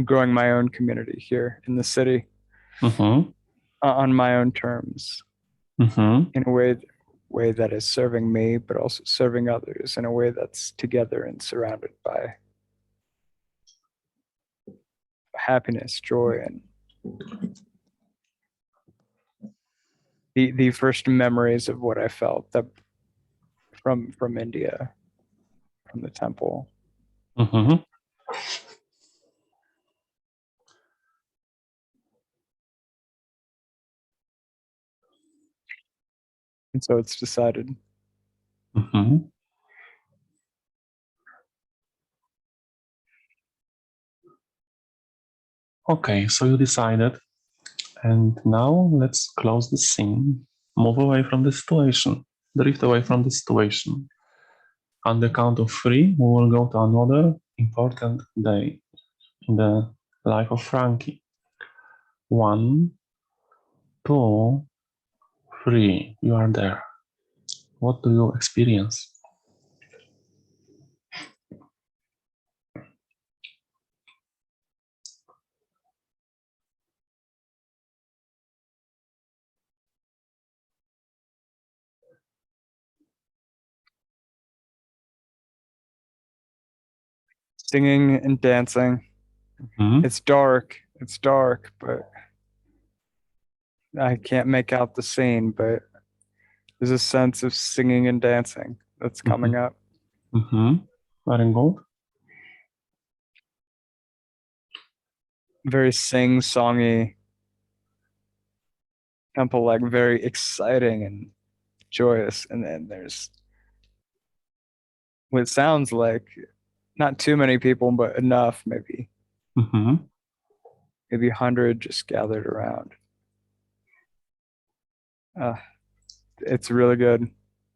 growing my own community here in the city Mm-hmm. on my own terms Mm-hmm. in a way that is serving me, but also serving others in a way that's together and surrounded by happiness, joy, and the first memories of what I felt that from India, from the temple. Mm-hmm. And so it's decided. Mm-hmm. Okay, so you decided, and now let's close the scene, move away from the situation, drift away from the situation. On the count of three, we will go to another important day in the life of Frankie. One, two, three. You are there. What do you experience? Singing and dancing, Mm-hmm. It's dark. It's dark, but I can't make out the scene, but there's a sense of singing and dancing that's coming up. Mm-hmm. Very good. Very sing-songy temple, like very exciting and joyous. And then there's what sounds like not too many people, but enough, Mm-hmm. maybe 100 just gathered around. Uh, it's really good.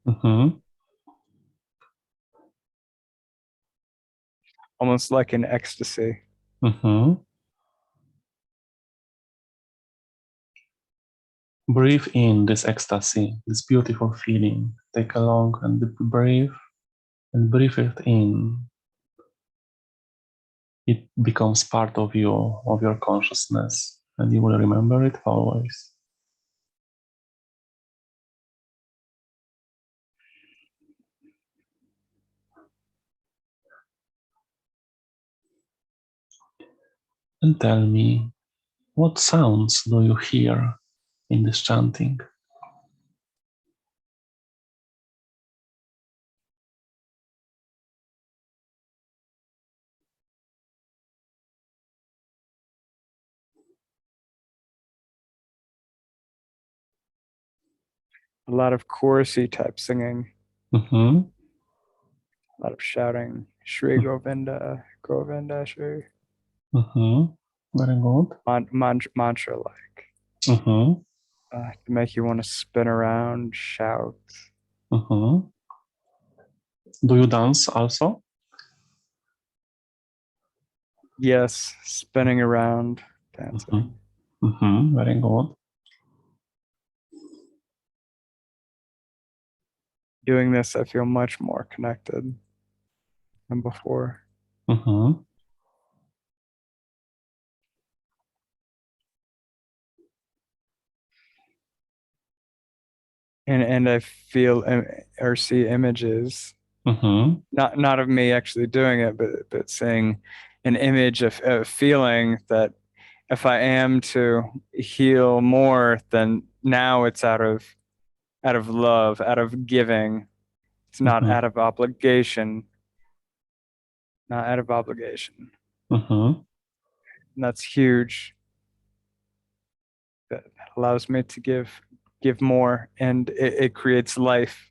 Mm-hmm. Almost like an ecstasy. Mm-hmm. Breathe in this ecstasy, this beautiful feeling. Take a long and deep breath and breathe it in. It becomes part of your consciousness, and you will remember it always. And tell me, what sounds do you hear in this chanting? A lot of chorusy type singing, Mm-hmm. a lot of shouting. Shri Govinda, Govinda, Shri. Mm-hmm. Very good. Mantra like Mm-hmm. to make you want to spin around, shout. Mm-hmm. Do you dance also? Yes, spinning around, Mm-hmm. dancing. Mm-hmm. Very good. Doing this, I feel much more connected than before. Mm-hmm. And I feel or see images, Mm-hmm. not of me actually doing it, but seeing an image of a feeling that if I am to heal more, then now it's out of love, out of giving. It's not Mm-hmm. out of obligation, not out of obligation. Mm-hmm. And that's huge. That allows me to give more, and it creates life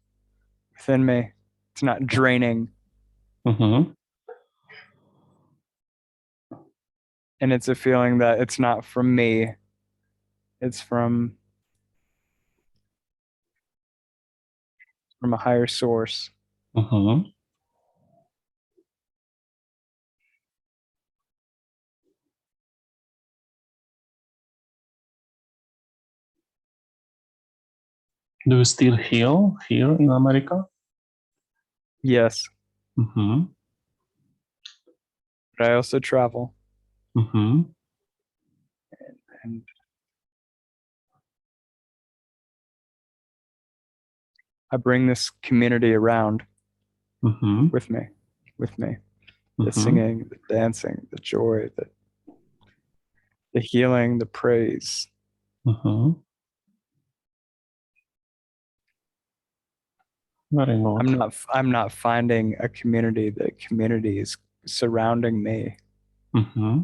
within me. It's not draining, Mm-hmm. and it's a feeling that it's not from me. It's from a higher source. Mm-hmm. Do you still heal here in America? Yes, Mm-hmm. but I also travel, Mm-hmm. and I bring this community around Mm-hmm. with me, with me. The Mm-hmm. singing, the dancing, the joy, the healing, the praise. Mm-hmm. Very good. I'm not finding a community. The community is surrounding me. Mm-hmm.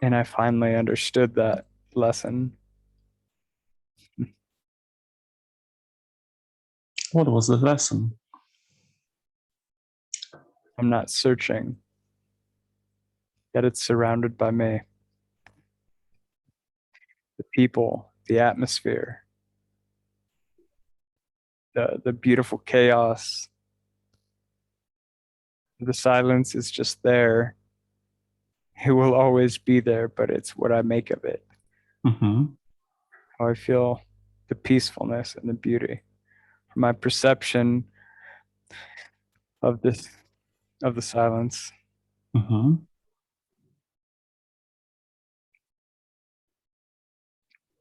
And I finally understood that lesson. What was the lesson? I'm not searching, yet it's surrounded by me. The people, the atmosphere, the beautiful chaos. The silence is just there. It will always be there, but it's what I make of it. Mm-hmm. How I feel the peacefulness and the beauty. From my perception of this of the silence. Mm-hmm.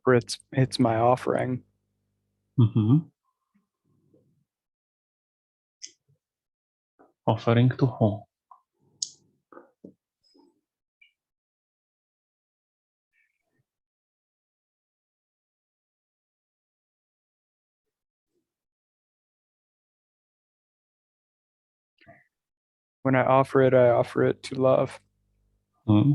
For it's my offering. Mm-hmm. Offering to whom? When I offer it to love. Hmm?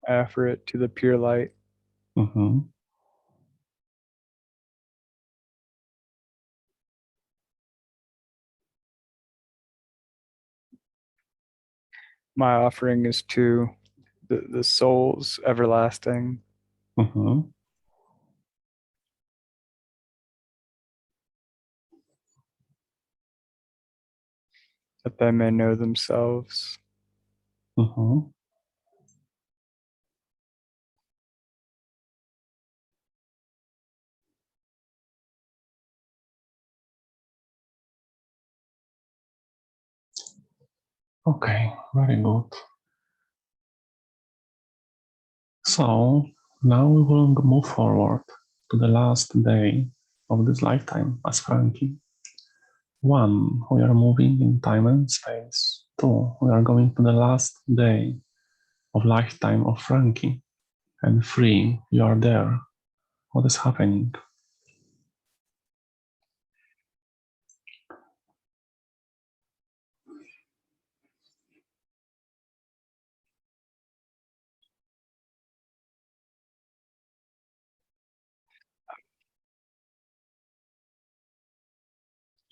I offer it to the pure light. Mm-hmm. My offering is to the souls everlasting, Mm-hmm. that they may know themselves. Mm-hmm. Okay, very good. So now we will move forward to the last day of this lifetime as Frankie. 1, we are moving in time and space. 2, we are going to the last day of lifetime of Frankie. And 3, you are there. What is happening?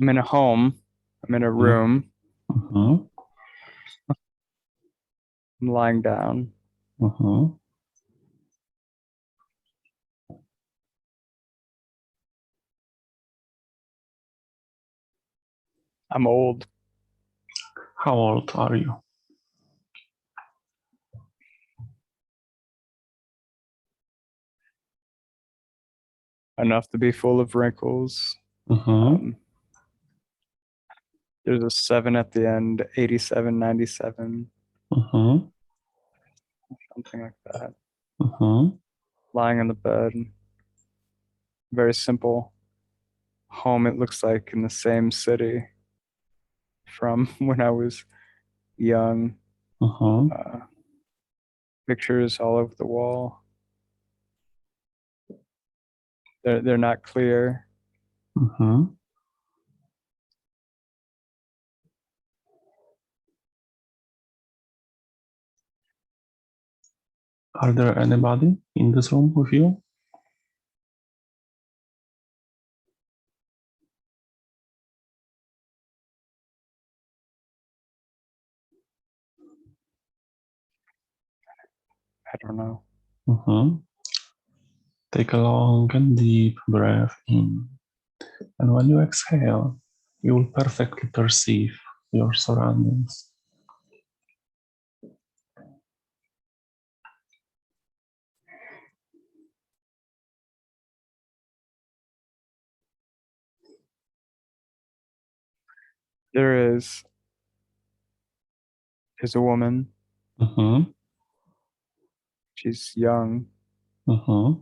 I'm in a home. I'm in a room. Mm-hmm. I'm lying down. Mm-hmm. I'm old. How old are you? Enough to be full of wrinkles. Mm-hmm. There's a 7 at the end, 87, 97, Mm-hmm. something like that. Mm-hmm. Lying on the bed. Very simple home, it looks like, in the same city from when I was young. Mm-hmm. Pictures all over the wall. They're not clear. Mm-hmm. Are there anybody in this room with you? I don't know. Mm-hmm. Take a long and deep breath in. And when you exhale, you will perfectly perceive your surroundings. There is a woman. Mm-hmm. She's young. Mm-hmm.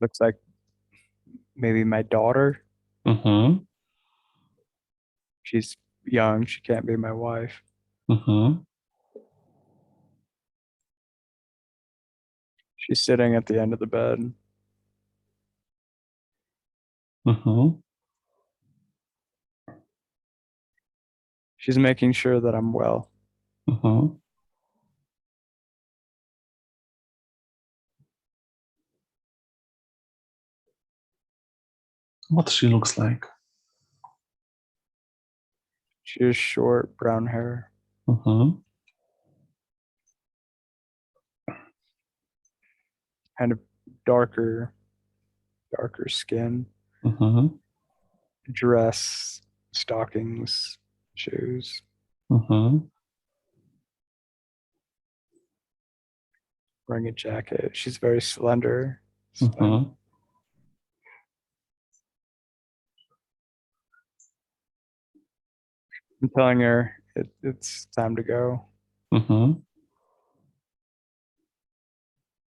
Looks like maybe my daughter. Mm-hmm. She's young. She can't be my wife. Mm-hmm. She's sitting at the end of the bed. Mm-hmm. She's making sure that I'm well. Mm-hmm. What she looks like? She has short brown hair, Mm-hmm. kind of darker skin, Mm-hmm. dress, stockings, shoes, Mm-hmm. wearing a jacket. She's very slender, slim. Mm-hmm. I'm telling her it's time to go. Mm-hmm.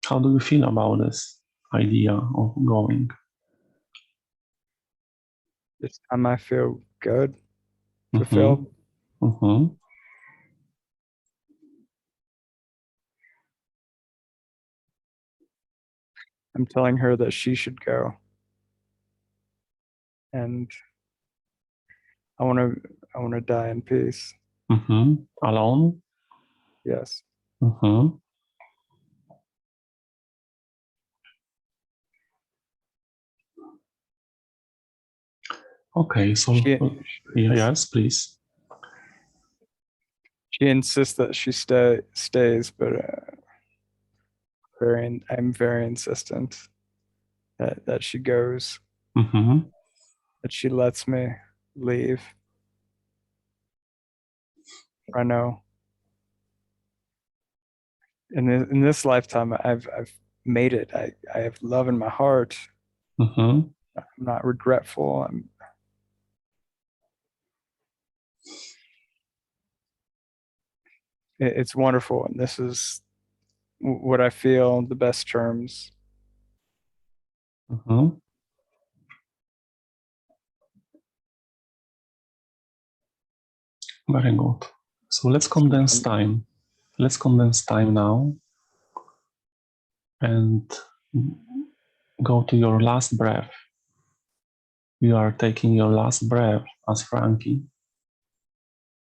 How do you feel about this? idea of going? This time I feel good, Mm-hmm. fulfilled. Mm-hmm. I'm telling her that she should go, and I want to die in peace. Mm-hmm. Alone? Yes. Mm-hmm. Okay, so She yes, please. she insists that she stays, but I'm very insistent that she goes, Mm-hmm. that she lets me leave. I know in this lifetime I've made it. I have love in my heart. Mm-hmm. I'm not regretful. It's wonderful, and this is what I feel the best terms. Mm-hmm. Very good. So let's condense time. Let's condense time now and go to your last breath. You are taking your last breath as Frankie,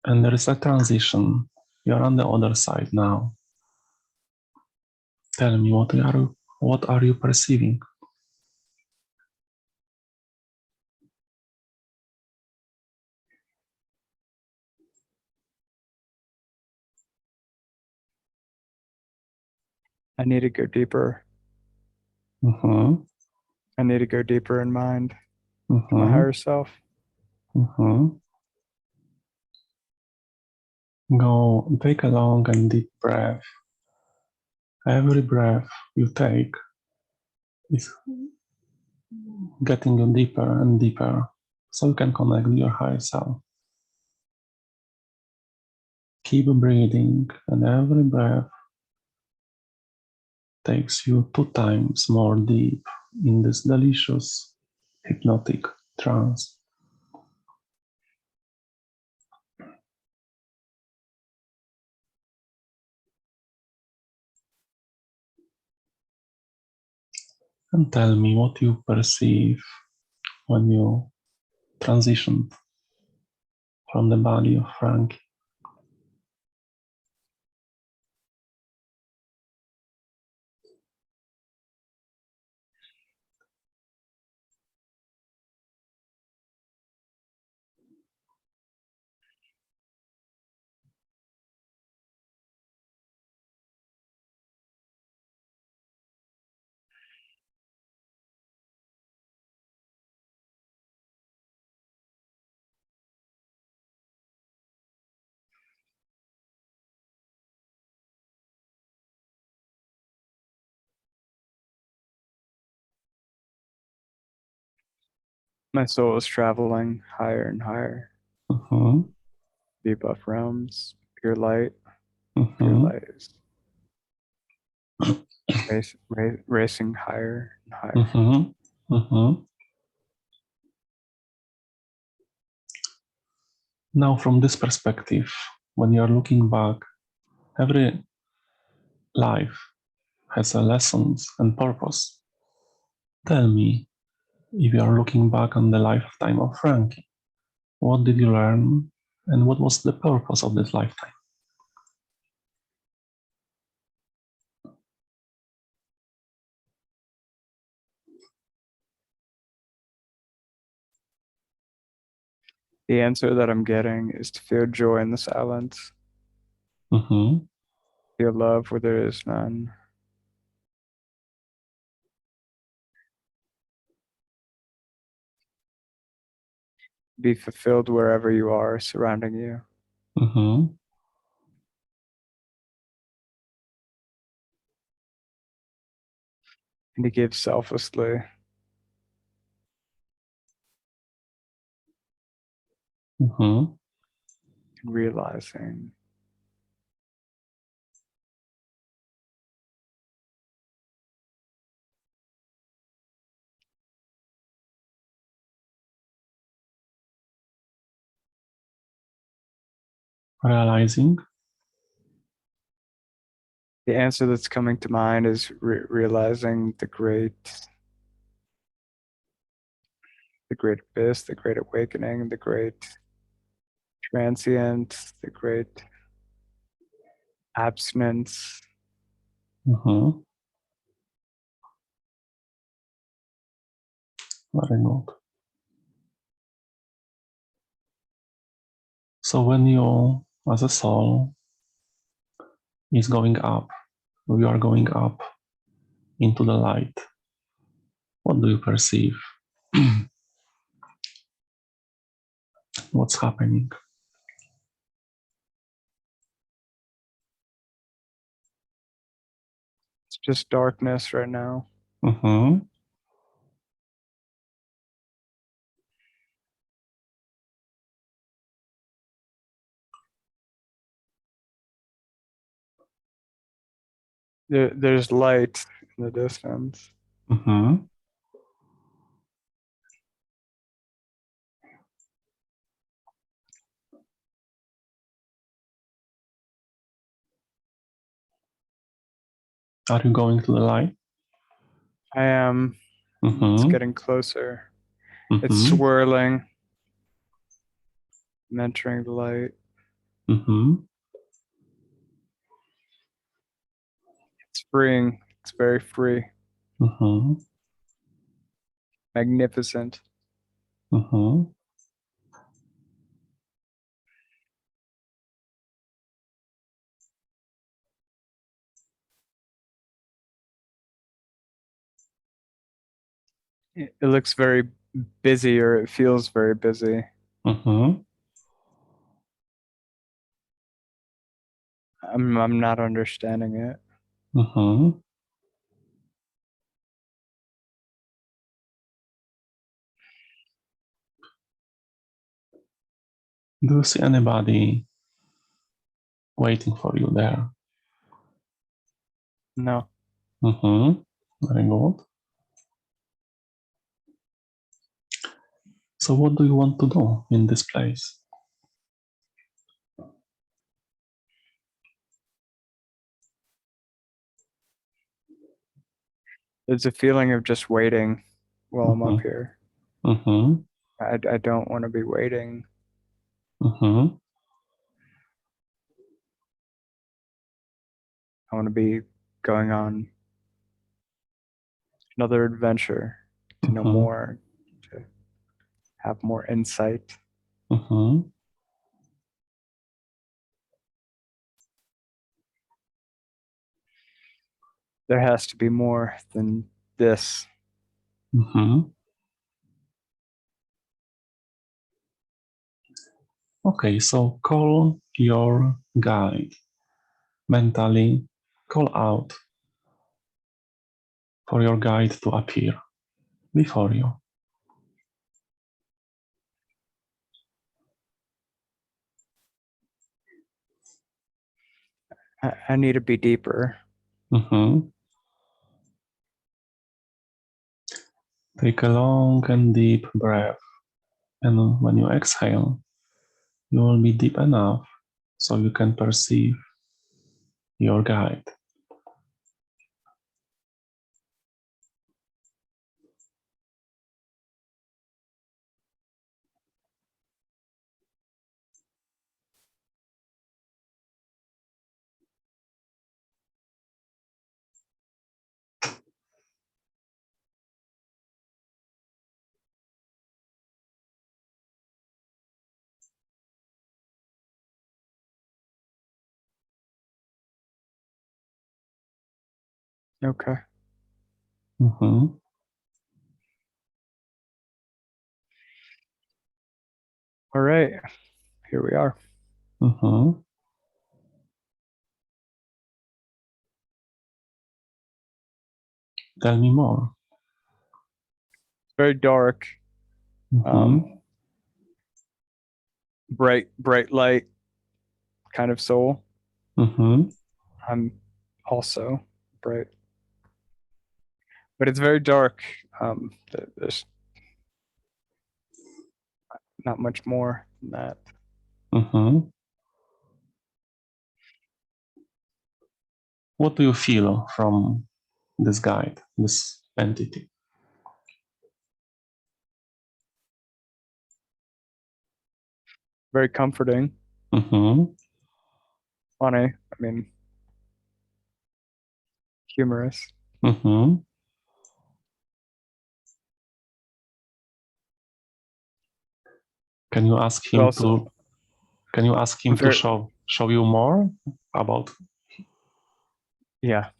and there is a transition. You are on the other side now. Tell me, what are you perceiving? I need to go deeper. Mm-hmm. I need to go deeper in mind to my Mm-hmm. higher self. Mm-hmm. Go take a long and deep breath. Every breath you take is getting you deeper and deeper so you can connect with your higher self. Keep breathing, and every breath takes you 2 times more deep in this delicious hypnotic trance. And tell me what you perceive when you transition from the body of Frankie. My soul is traveling higher and higher, Mm-hmm. deep above realms, pure light. Pure Mm-hmm. light is racing higher and higher. Mm-hmm. Mm-hmm. Now, from this perspective, when you are looking back, every life has a lessons and purpose. Tell me, if you are looking back on the lifetime of Frankie, what did you learn and what was the purpose of this lifetime? The answer that I'm getting is to feel joy in the silence, Mm-hmm. feel love where there is none, be fulfilled wherever you are surrounding you, Mm-hmm. and to give selflessly, Mm-hmm. and realizing realizing. The answer that's coming to mind is realizing the great abyss, the great awakening, the great transient, the great abstinence. Mhm. Very good. So when you, as a soul, is going up, you are going up into the light, what do you perceive? What's happening? It's just darkness right now. Mm-hmm. There's light in the distance. Mm-hmm. Are you going to the light? I am. It's Mm-hmm. getting closer. It's Mm-hmm. swirling. I'm entering the light. Mm-hmm. It's freeing. It's very free. Mm-hmm. Magnificent. Mm-hmm. It looks very busy, or it feels very busy. Mm-hmm. I'm not understanding it. Mm-hmm. Do you see anybody waiting for you there? No. Mm-hmm. Very good. So what do you want to do in this place? There's a feeling of just waiting while I'm up Mm-hmm. here. Mm-hmm. I don't want to be waiting. Mm-hmm. I want to be going on another adventure, to know Mm-hmm. more, to have more insight. Mm-hmm. There has to be more than this. Mm-hmm. Okay, so call your guide mentally. Call out for your guide to appear before you. I need to be deeper. Mm-hmm. Take a long and deep breath, and when you exhale, you will be deep enough so you can perceive your guide. Okay. Mm-hmm. All right. Here we are. Mm-hmm. Tell me more. Very dark. Mm-hmm. Bright light kind of soul. Mm-hmm. I'm also bright, but it's very dark. There's not much more than that. Mm-hmm. What do you feel from this guide, this entity? Very comforting. Mm-hmm. Funny. I mean, humorous. Mm-hmm. Can you ask But him also, to show you more about? Yeah.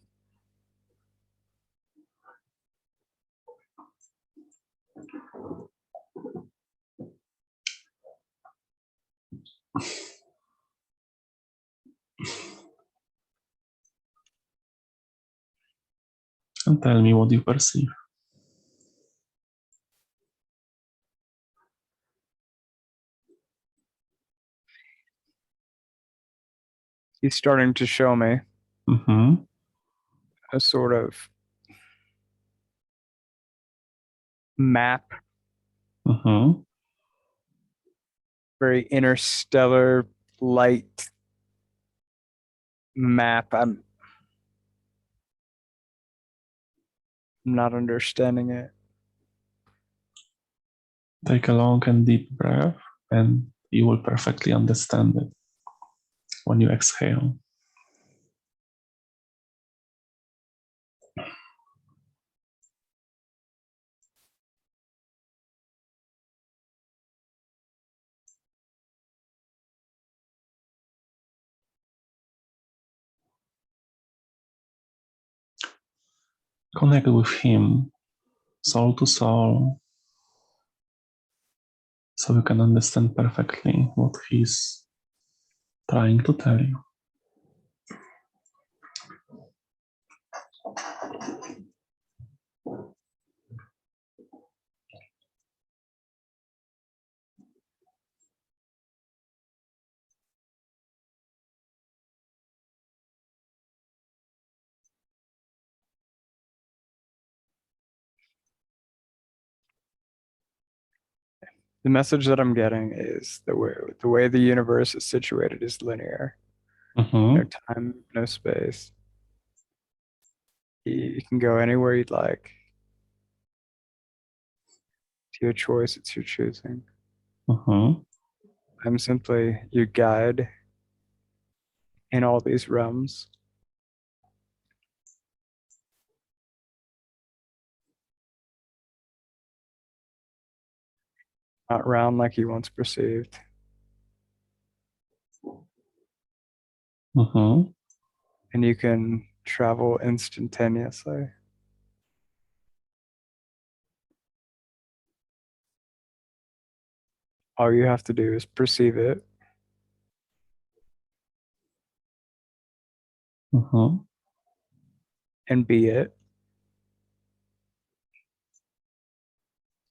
And tell me what you perceive. He's starting to show me Mm-hmm. a sort of map, Mm-hmm. very interstellar light map. I'm not understanding it. Take a long and deep breath, and you will perfectly understand it when you exhale. Connect with him, soul to soul, so you can understand perfectly what he's trying to tell you. The message that I'm getting is the way the universe is situated is linear. Mm-hmm. No time, no space. You can go anywhere you'd like. It's your choice, it's your choosing. Mm-hmm. I'm simply your guide in all these realms. Not round like you once perceived. Mm-hmm. And you can travel instantaneously. All you have to do is perceive it Mm-hmm. and be it,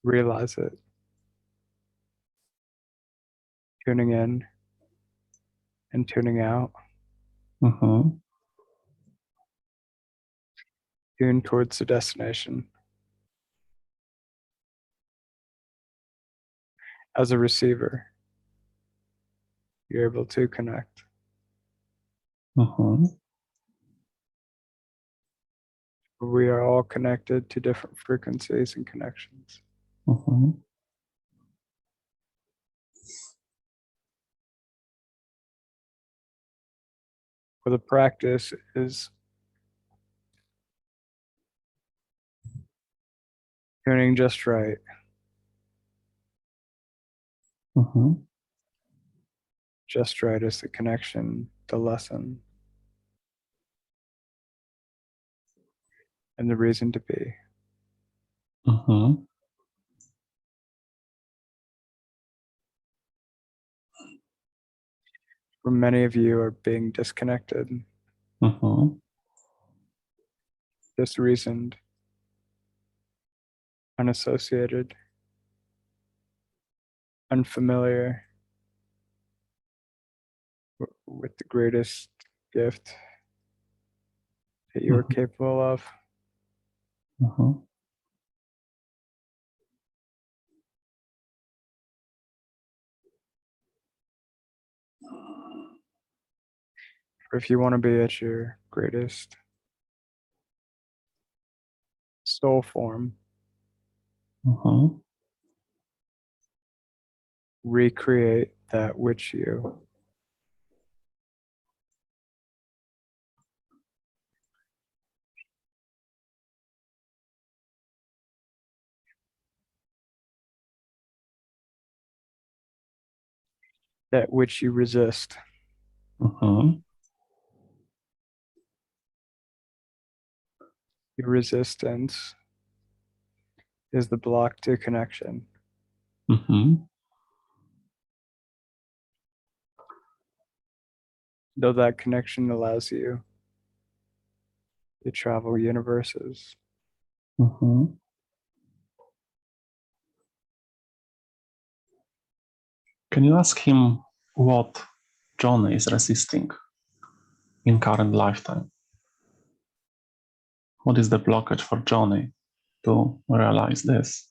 realize it, tuning in and tuning out, Mm-hmm. tune towards the destination. As a receiver, you're able to connect. Mm-hmm. We are all connected to different frequencies and connections. Mm-hmm. Where the practice is tuning just right. Mm-hmm. Just right is the connection, the lesson, and the reason to be. Mm-hmm. Where many of you are being disconnected, Mm-hmm. disreasoned, unassociated, unfamiliar with the greatest gift that you are capable of. Mm-hmm. Or if you want to be at your greatest, soul form. Recreate that which you. That which you resist. Your resistance is the block to connection. Though that connection allows you to travel universes. Can you ask him what John is resisting in current lifetime? What is the blockage for Johnny to realize this?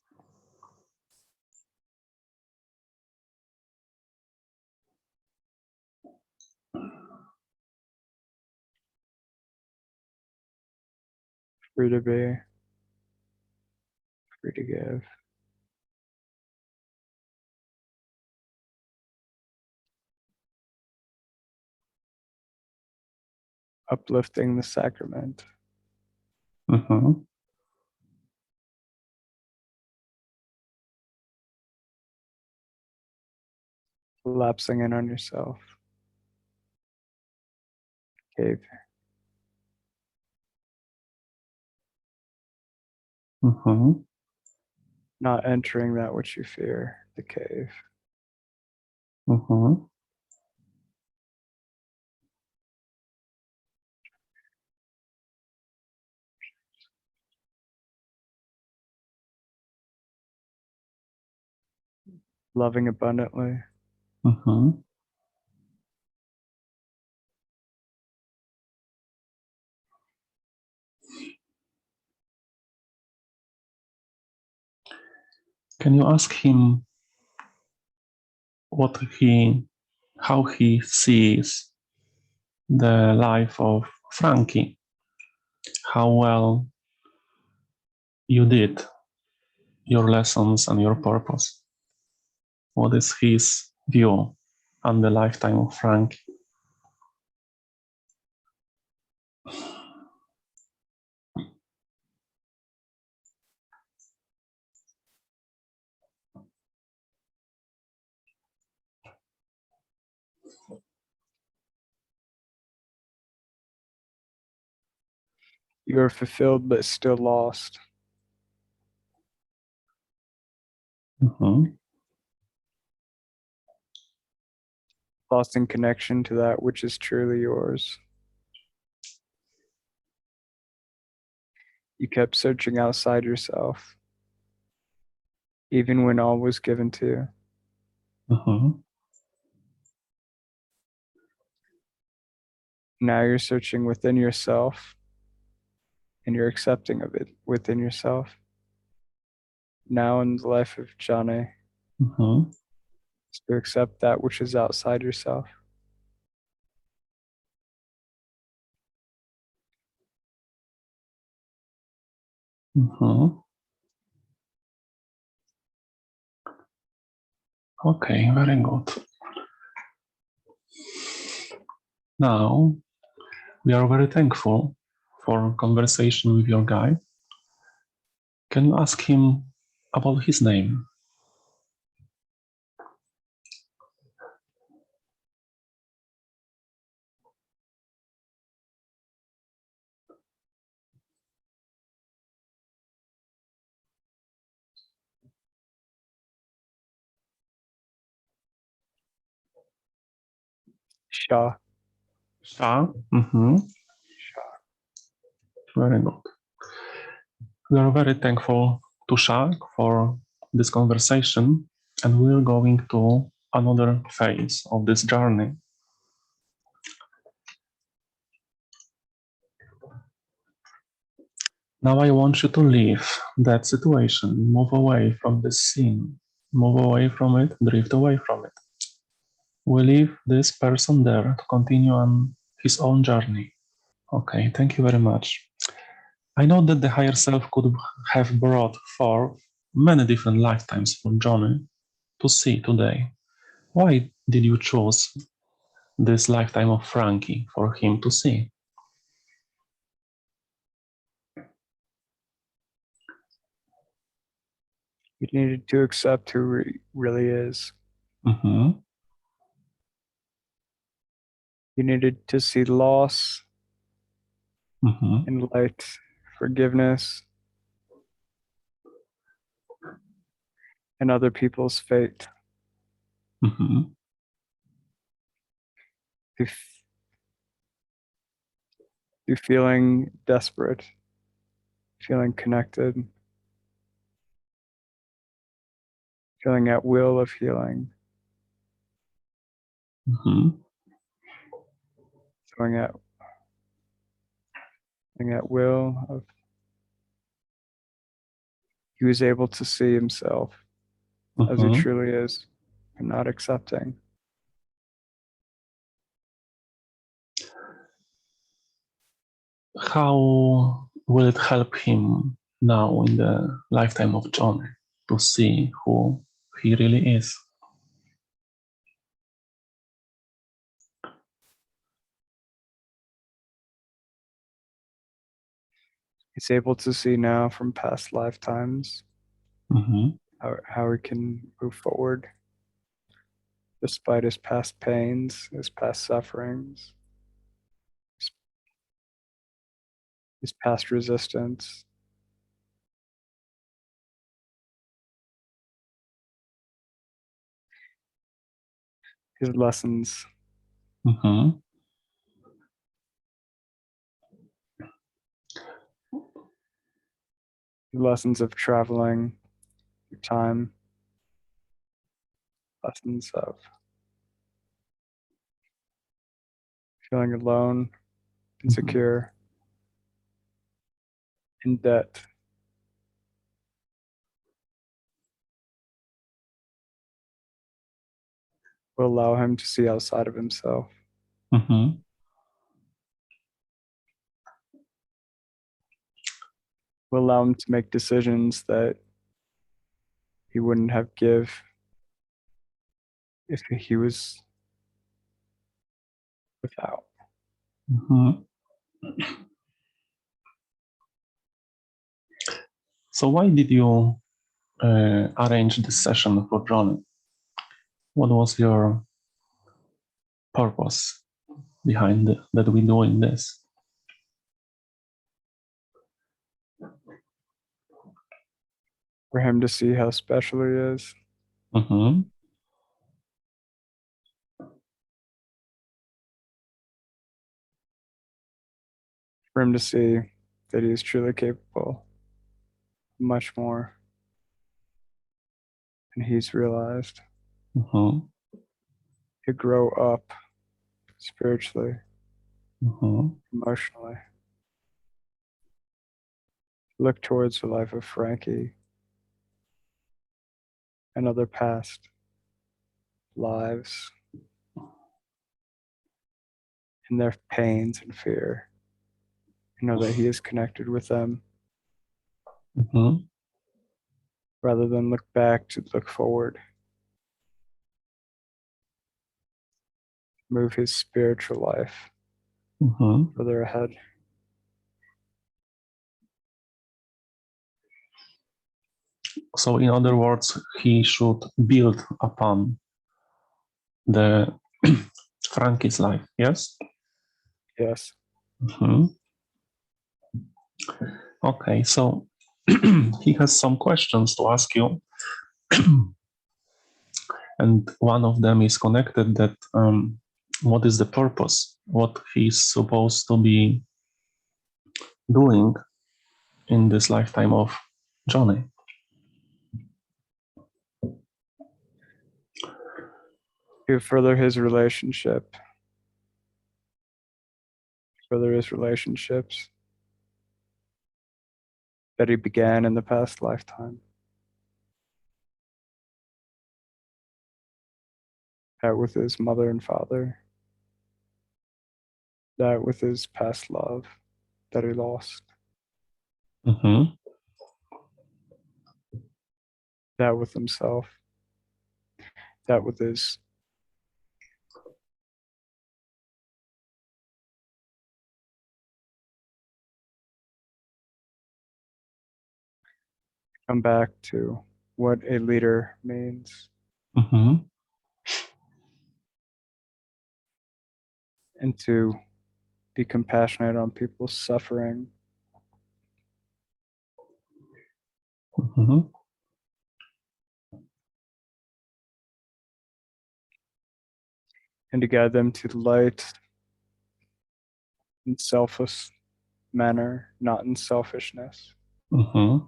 Free to be, free to give. Uplifting the sacrament. Collapsing in on yourself. Cave. Not entering that which you fear, the cave. Loving abundantly. Can you ask him how he sees the life of Frankie? How well you did your lessons and your purpose? What is his view on the lifetime of Frankie? You are fulfilled but still lost. Lost in connection to that which is truly yours. You kept searching outside yourself, even when all was given to you. Now you're searching within yourself, and you're accepting of it within yourself. Now in the life of Johnny, is to accept that which is outside yourself. Okay, very good. Now, we are very thankful for conversation with your guide. Can you ask him about his name? Shah. Shah? Shah. Very good. We are very thankful to Shah for this conversation, and we are going to another phase of this journey. Now I want you to leave that situation, move away from this scene, move away from it, drift away from it. We leave this person there to continue on his own journey. Okay, thank you very much. I know that the higher self could have brought forth many different lifetimes for Johnny to see today. Why did you choose this lifetime of Frankie for him to see? He needed to accept who he really is. Mm-hmm. He needed to see loss Mm-hmm. in light, forgiveness, and other people's fate. Mm-hmm. Through feeling desperate, feeling connected, feeling at will of healing, Mm-hmm. feeling at will of he was able to see himself as he Mm-hmm. truly is and not accepting. How will it help him now in the lifetime of Johnny to see who he really is? He's able to see now from past lifetimes Mm-hmm. how he can move forward despite his past pains, his past sufferings, his past resistance. His lessons, Mm-hmm. his lessons of traveling through time, lessons of feeling alone, insecure, in debt, will allow him to see outside of himself, Mm-hmm. will allow him to make decisions that he wouldn't have give if he was without. Mm-hmm. So why did you arrange this session for Johnny? What was your purpose behind that we doing this? For him to see how special he is, Mm-hmm. for him to see that he is truly capable of much more than he's realized, Mm-hmm. to grow up spiritually, Mm-hmm. emotionally, look towards the life of Frankie and other past lives and their pains and fear, and know that he is connected with them Mm-hmm. rather than look back to look forward, move his spiritual life Mm-hmm. further ahead. So in other words, he should build upon the Frankie's life, yes? Yes. Mm-hmm. Okay, so he has some questions to ask you. And one of them is connected that what is the purpose? What he's supposed to be doing in this lifetime of Johnny? To further his relationship, further his relationships that he began in the past lifetime. That with his mother and father, that with his past love that he lost. Mm-hmm. that with himself, that with his come back to what a leader means Mm-hmm. and to be compassionate on people's suffering Mm-hmm. and to guide them to the light in selfless manner, not in selfishness. Mm-hmm.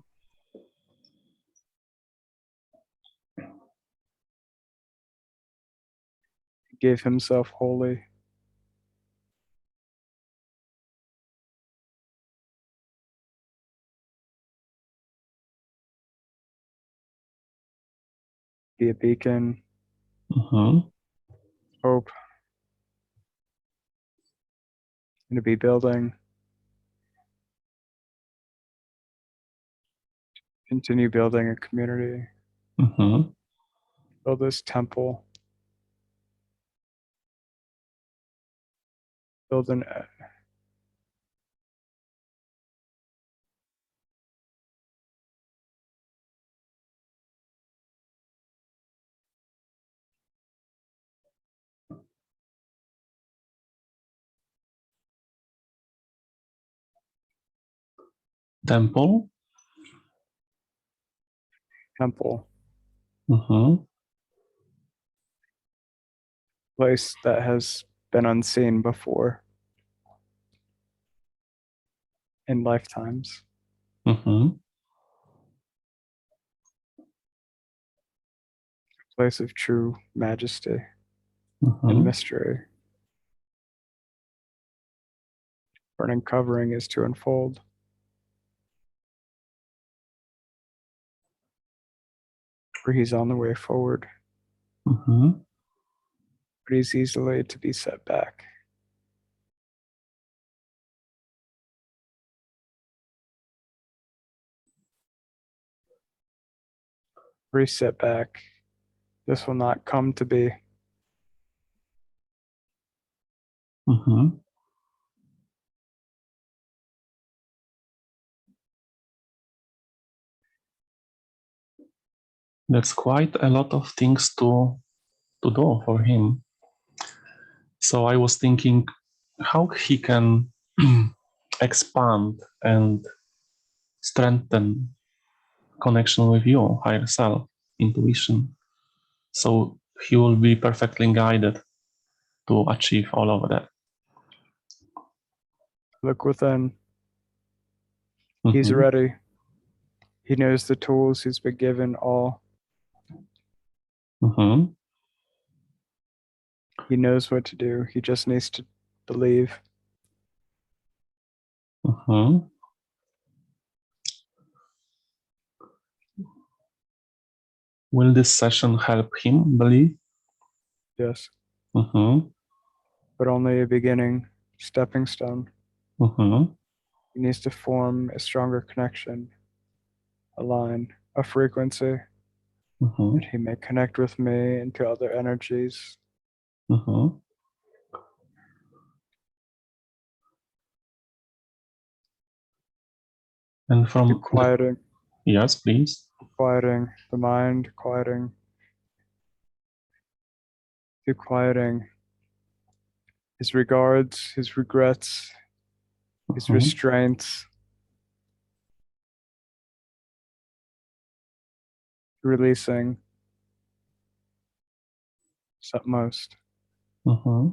He gave himself wholly. Be a beacon, Mm-hmm. hope, and to be building, continue building a community, Mm-hmm. build this temple, build an Temple. temple, Mm-hmm. place that has been unseen before in lifetimes, Mm-hmm. place of true majesty and Mm-hmm. mystery. Burning covering is to unfold, where he's on the way forward, Mm-hmm. but he's easily to be set back. Where he's set back, this will not come to be. Mm-hmm. That's quite a lot of things to do for him. So I was thinking how he can expand and strengthen connection with you, higher self, intuition. So he will be perfectly guided to achieve all of that. Look within. He's Mm-hmm. ready. He knows the tools he's been given all. Mm-hmm. He knows what to do. He just needs to believe. Mm-hmm. Will this session help him believe? Yes, Mm-hmm. but only a beginning, stepping stone. Mm-hmm. He needs to form a stronger connection, a line, a frequency Mm-hmm. that he may connect with me and to other energies. Mm-hmm. And To from the, yes, please. quieting the mind, to quieting his regards, his regrets, his Mm-hmm. restraints, releasing utmost. Mm-hmm.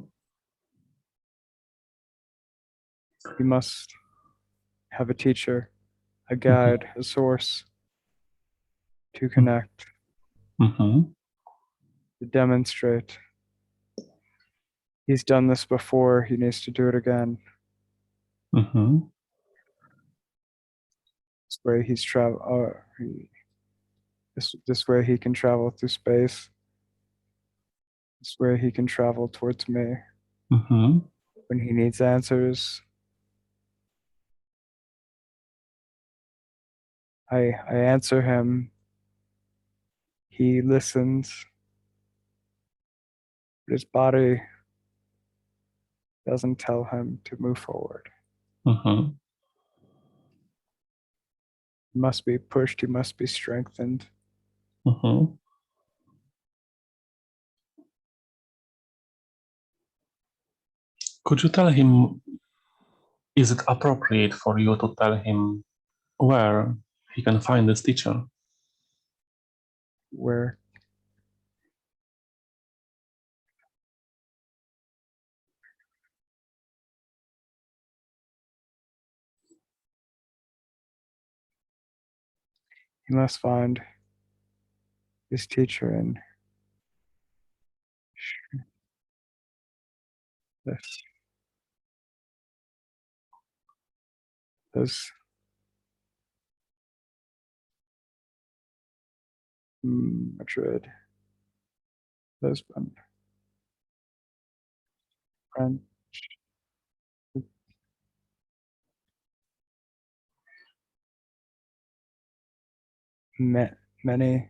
He must have a teacher, a Mm-hmm. guide, a source to connect, Mm-hmm. to demonstrate. He's done this before, he needs to do it again. Mm-hmm. This way this way he can travel through space. This way he can travel towards me Mm-hmm. when he needs answers. I answer him. He listens, but his body doesn't tell him to move forward. Mhm. He must be pushed, he must be strengthened. Mhm. Could you tell him, is it appropriate for you to tell him where he can find this teacher? Where he must find his teacher in this Madrid, Lisbon, French, many,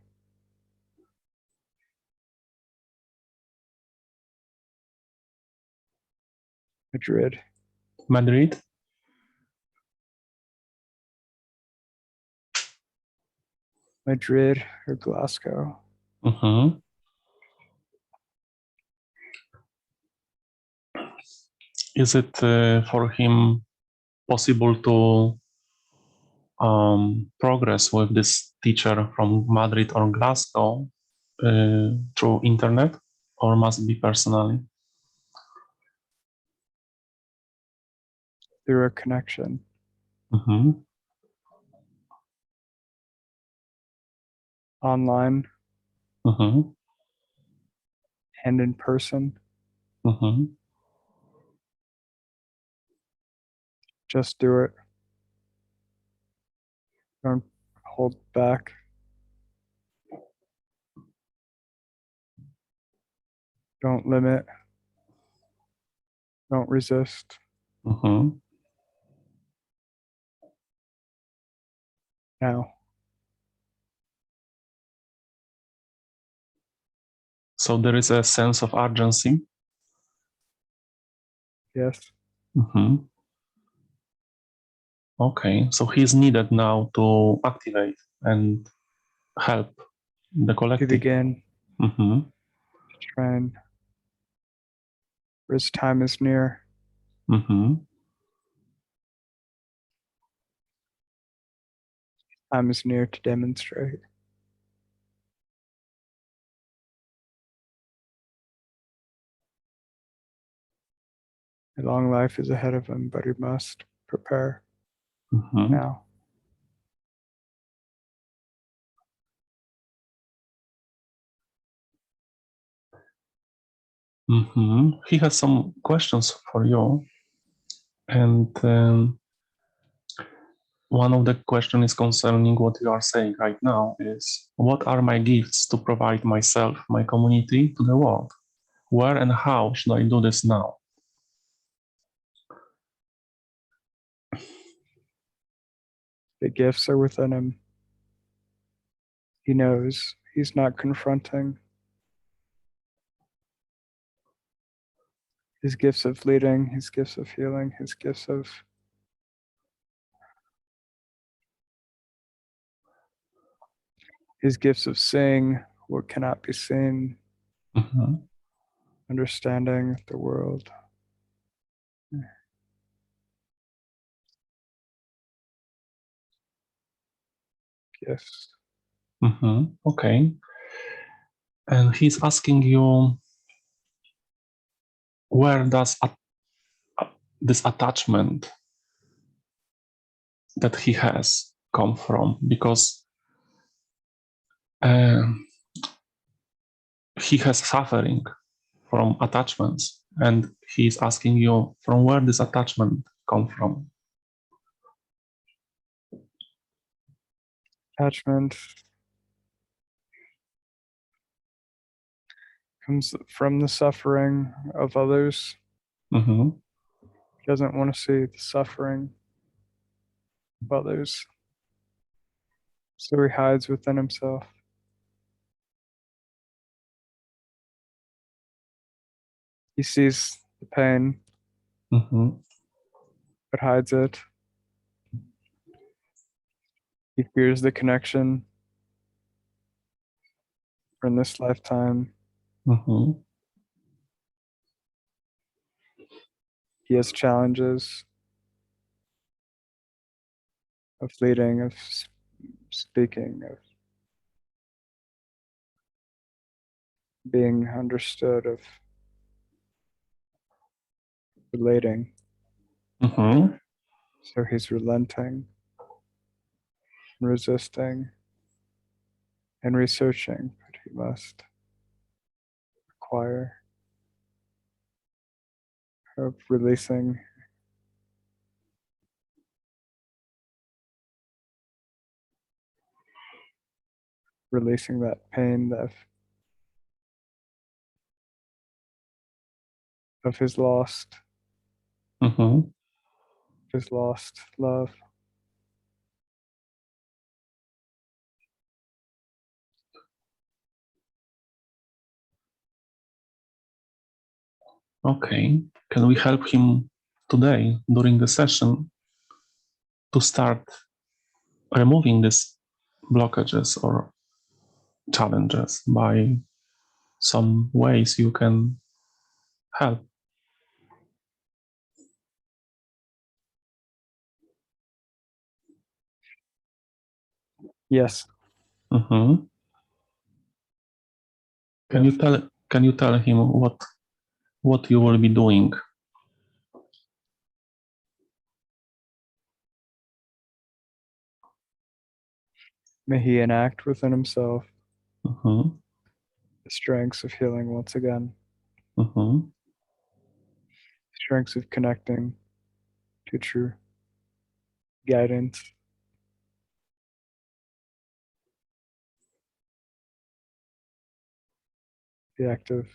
Madrid, Madrid? Madrid or Glasgow. Mhm. Is it for him possible to progress with this teacher from Madrid or Glasgow through internet, or must be personally? Through a connection. Mhm. Online Mhm. and in person. Mhm. Just do it. Don't hold back. Don't limit. Don't resist. Mhm. Now. So there is a sense of urgency. Yes. Mhm. Okay, so he's needed now to activate and help the To collective. begin Mhm. to train. For his time is near. Mhm. Time is near to demonstrate. A long life is ahead of him, but he must prepare Mhm. now. Mhm. He has some questions for you, and one of the question is concerning what you are saying right now is, what are my gifts to provide myself, my community, to the world? Where and how should I do this now? The gifts are within him. He knows he's not confronting. His gifts of leading, his gifts of healing, his gifts of seeing what cannot be seen, Mhm. understanding the world. Gifts. Mhm. Okay. And he's asking you, where does this attachment that he has come from? Because uh, he has suffering from attachments, and he's asking you from where this attachment come from. Attachment comes from the suffering of others. Mm-hmm. He doesn't want to see the suffering of others. So he hides within himself. He sees the pain, but hides it. He fears the connection in this lifetime. He has challenges of leading, of speaking, of being understood, of relating. So he's relenting, and resisting, and researching, but he must acquire of releasing. Releasing that pain of his lost love. Okay. Can we help him today during the session to start removing these blockages or challenges by some ways you can help? Yes. Can Yes. you tell him what you will be doing? May he enact within himself Mhm, the strengths of healing once again, mhm, strengths of connecting to true guidance, the active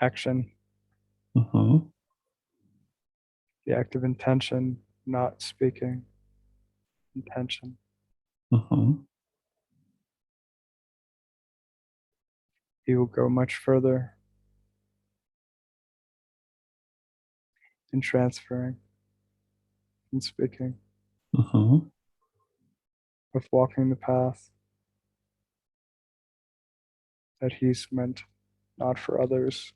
action, mhm, the active intention, not speaking, intention. mhm, He will go much further in transferring and speaking, mhm, of walking the path that he's meant not for others,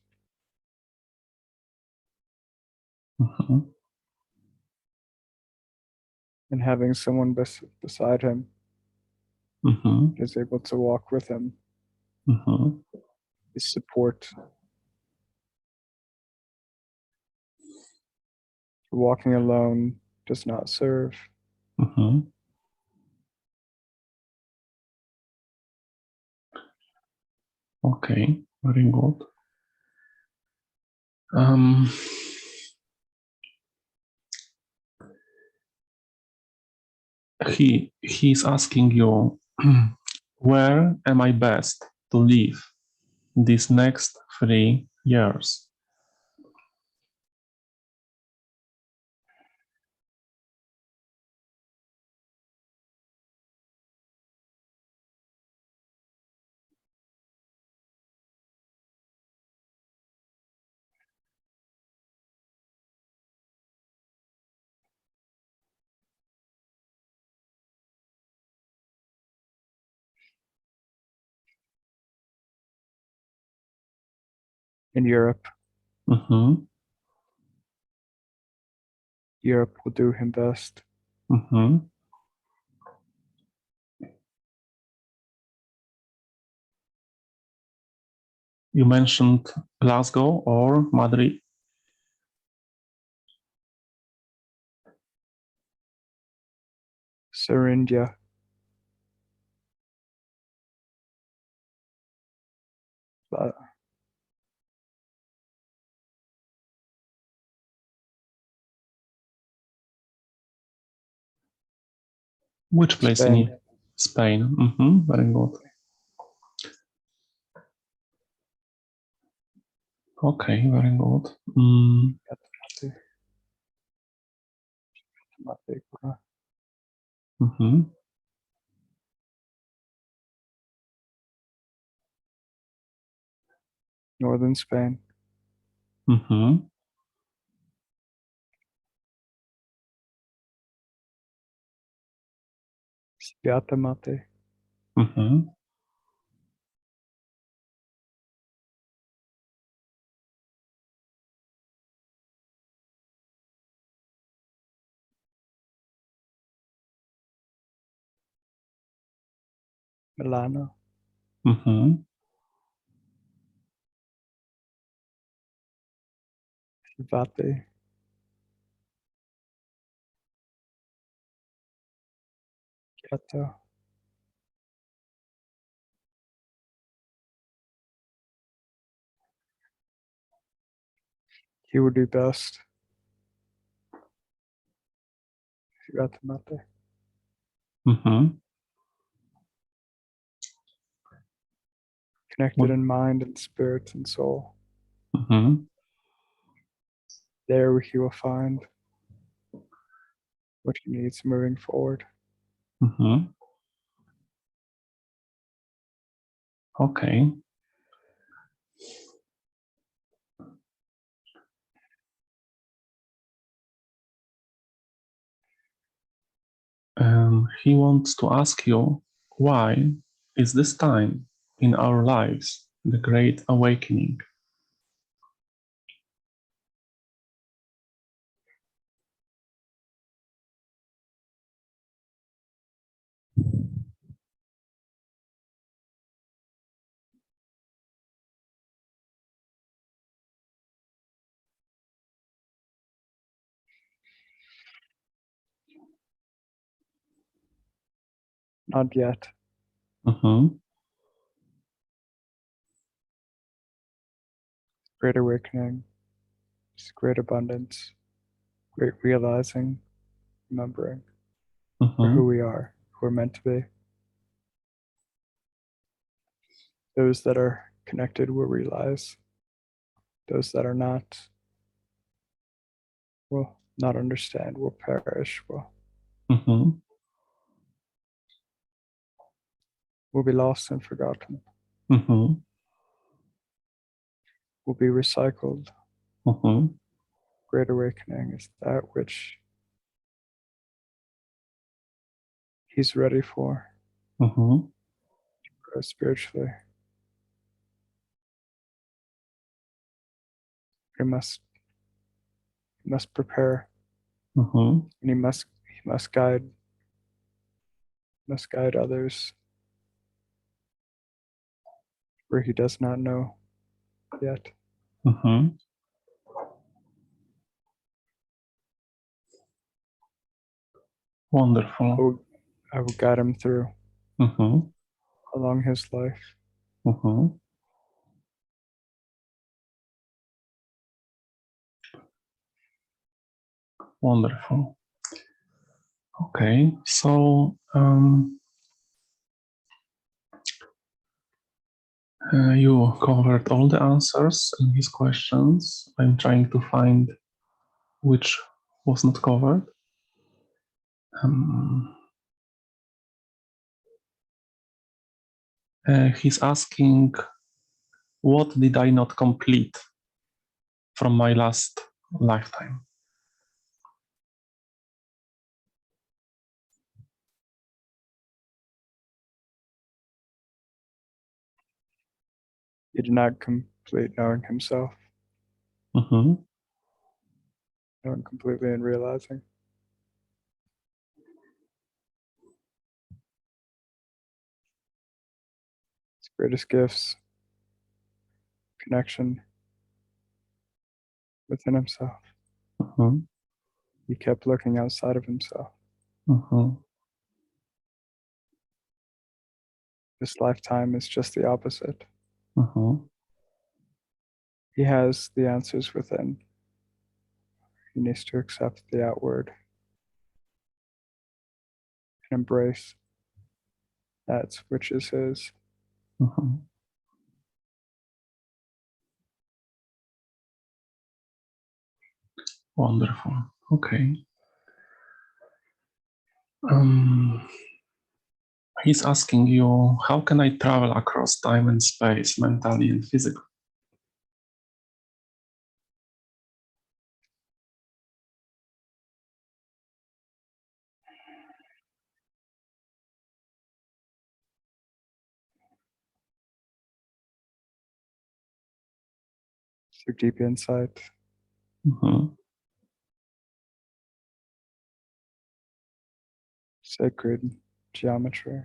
mhm, and having someone beside him mhm, is able to walk with him, mhm, his support. Walking alone does not serve. mhm. Okay, very good. Um, he's asking you, where am I best to live these next 3 years? In Europe, Mhm, Europe will do him best. mhm. You mentioned Glasgow or Madrid. Sir India, Which place Spain, in Spain? Very good. Okay, very good. Mm-hmm. Northern Spain. Mm-hmm. Spiata mate. Mm-hmm. Milano. Mm-hmm. Vate. Kyoto. He would do best. Spiata mate. Mm-hmm. Connected in mind and spirit and soul. Mm-hmm. There he will find what he needs moving forward. Mm-hmm. Okay. He wants to ask you, why is this time in our lives the great awakening? Not yet. Mm-hmm. Great awakening. Great abundance. Great realizing. Remembering for Mm-hmm. who we are, who we're meant to be. Those that are connected will realize. Those that are not will not understand, will perish, Mm-hmm. will be lost and forgotten, Mm-hmm. will be recycled. Mm-hmm. Great awakening is that which he's ready for, Mm-hmm. grow spiritually. He must prepare, Mm-hmm. and he must guide others where he does not know yet. Mm-hmm. I Wonderful. will, I will guide him through Mm-hmm. along his life. Mm-hmm. Wonderful. Okay, so you covered all the answers in his questions. I'm trying to find which was not covered. Um, he's asking, what did I not complete from my last lifetime? He did not complete knowing himself, Mm-hmm. knowing completely and realizing. His greatest gifts, connection within himself. Mm-hmm. He kept looking outside of himself. Mm-hmm. This lifetime is just the opposite. Mm-hmm. He has the answers within. He needs to accept the outward and embrace that which is his. Mm-hmm. Wonderful. Okay. He's asking you, how can I travel across time and space mentally and physically? So deep insight, sacred geometry,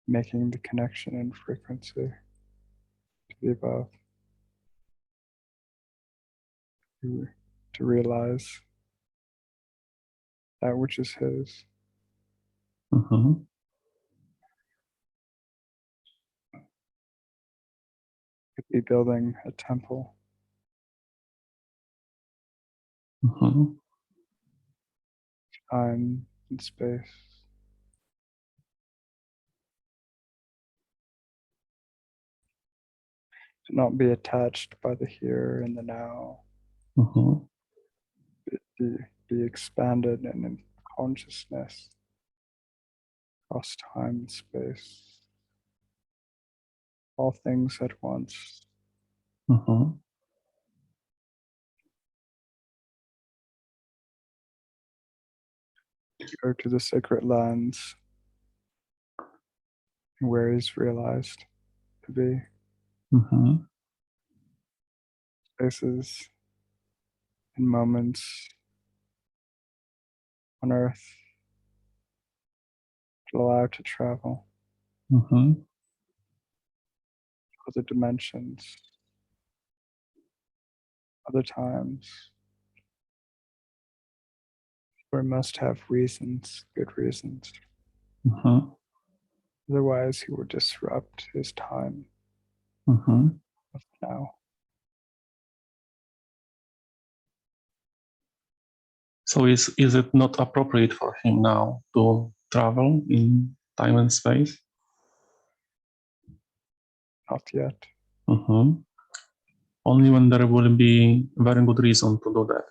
making the connection in frequency to the above, to realize that which is his. Could be building a temple, time and space. To not be attached by the here and the now. Be expanded in consciousness across time and space. All things at once. Go to the sacred lands where he's realized to be. Places and moments on earth allowed to travel. Other dimensions, other times. We must have reasons, good reasons. Otherwise, he would disrupt his time of now. So is it not appropriate for him now to travel in time and space? Not yet. Only when there will be very good reason to do that.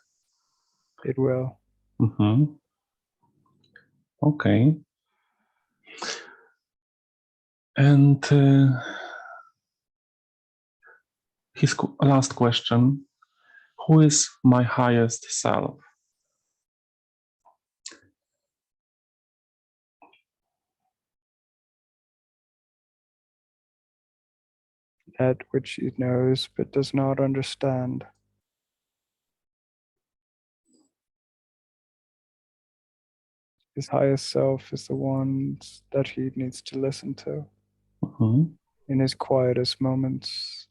It will. Okay. And his last question, who is my highest self? That which he knows but does not understand. His highest self is the one that he needs to listen to in his quietest moments.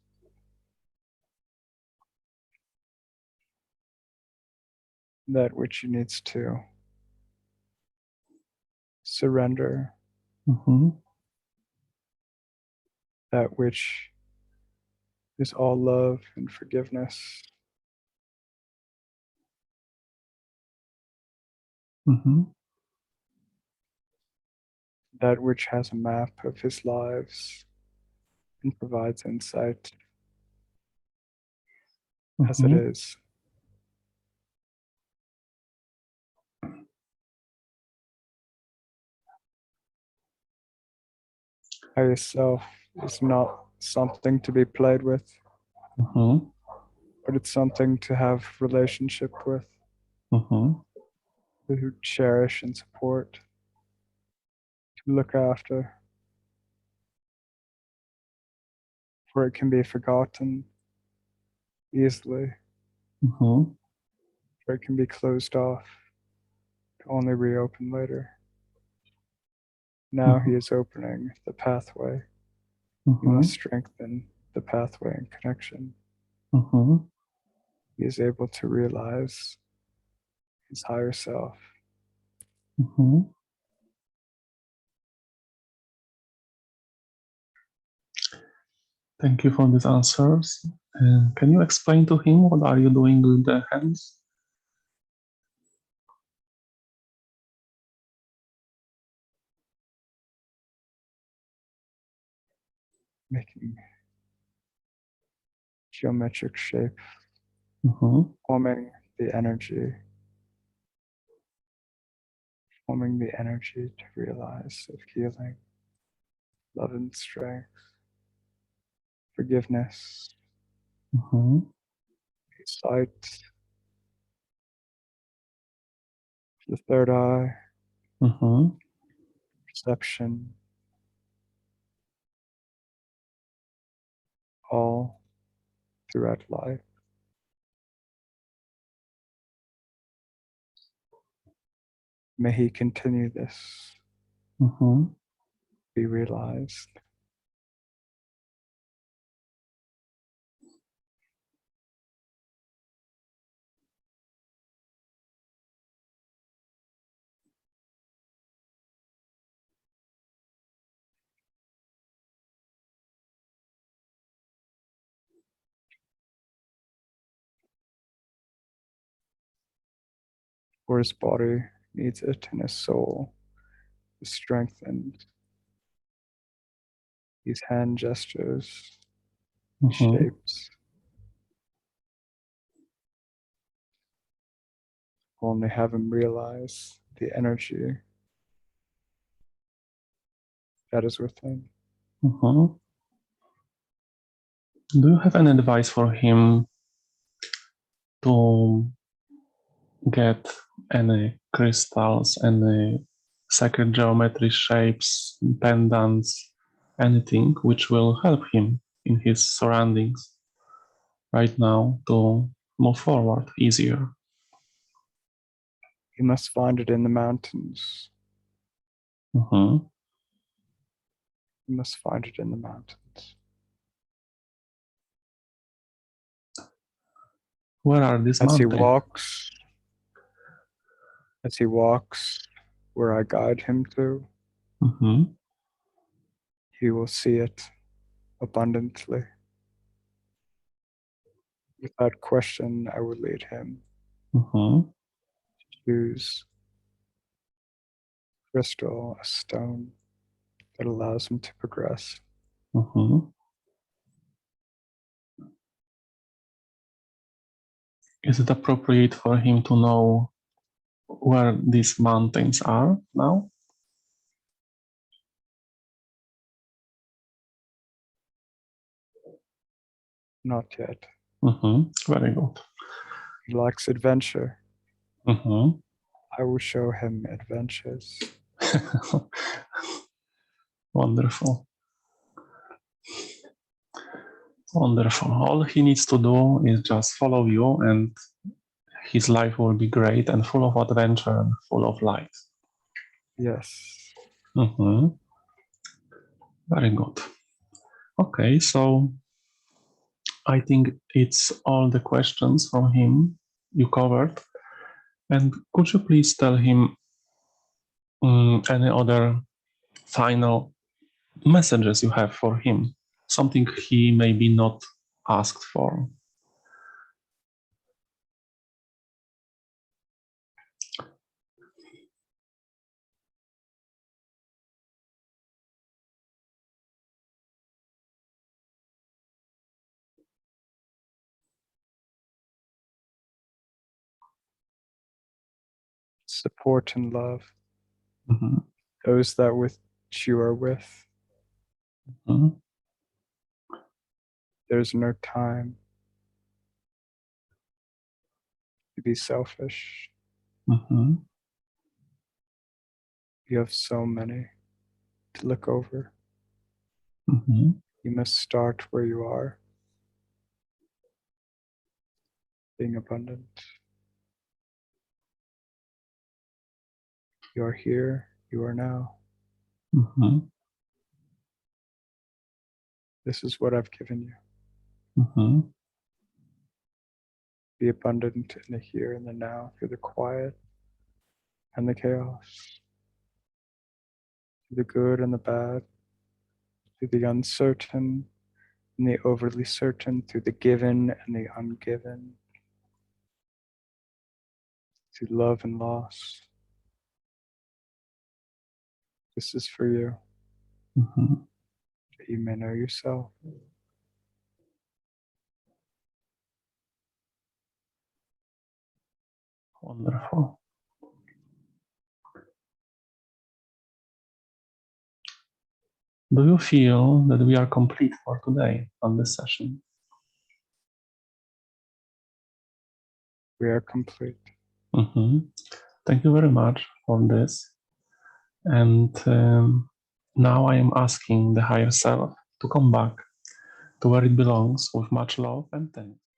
That which he needs to surrender. That which is all love and forgiveness. That which has a map of his lives and provides insight as it is. Highest self is not something to be played with, but it's something to have relationship with, to cherish and support, to look after, for it can be forgotten easily, for it can be closed off, to only reopen later. Now he is opening the pathway. He must strengthen the pathway and connection. He is able to realize his higher self. Thank you for these answers. Can you explain to him what are you doing with the hands? Making geometric shape, forming the energy, forming the energy to realize of healing, love and strength, forgiveness, sight, the third eye, perception, all throughout life. May he continue this, be realized. For his body needs it and his soul is strengthened. These hand gestures, these shapes, only have him realize the energy that is within. Do you have any advice for him to get any crystals, any sacred geometry shapes, pendants, anything which will help him in his surroundings right now to move forward easier? He must find it in the mountains. He He must find it in the mountains. Where are these As he mountains? walks where I guide him to, he will see it abundantly. Without question, I will lead him to choose crystal, a stone that allows him to progress. Is it appropriate for him to know where these mountains are now? Not yet. Very good. He likes adventure. I will show him adventures. Wonderful. Wonderful. All he needs to do is just follow you, and his life will be great and full of adventure and full of light. Yes. Very good. Okay, so I think it's all the questions from him you covered. And could you please tell him any other final messages you have for him? Something he maybe not asked for. Support and love those that which you are with. There's no time to be selfish. You have so many to look over. You must start where you are, being abundant. You are here, you are now. This is what I've given you. Be abundant in the here and the now, through the quiet and the chaos, through the good and the bad, through the uncertain and the overly certain, through the given and the ungiven, through love and loss. This is for you, that you may know yourself. Wonderful. Do you feel that we are complete for today on this session? We are complete. Thank you very much for this. And now I am asking the higher self to come back to where it belongs with much love and thanks.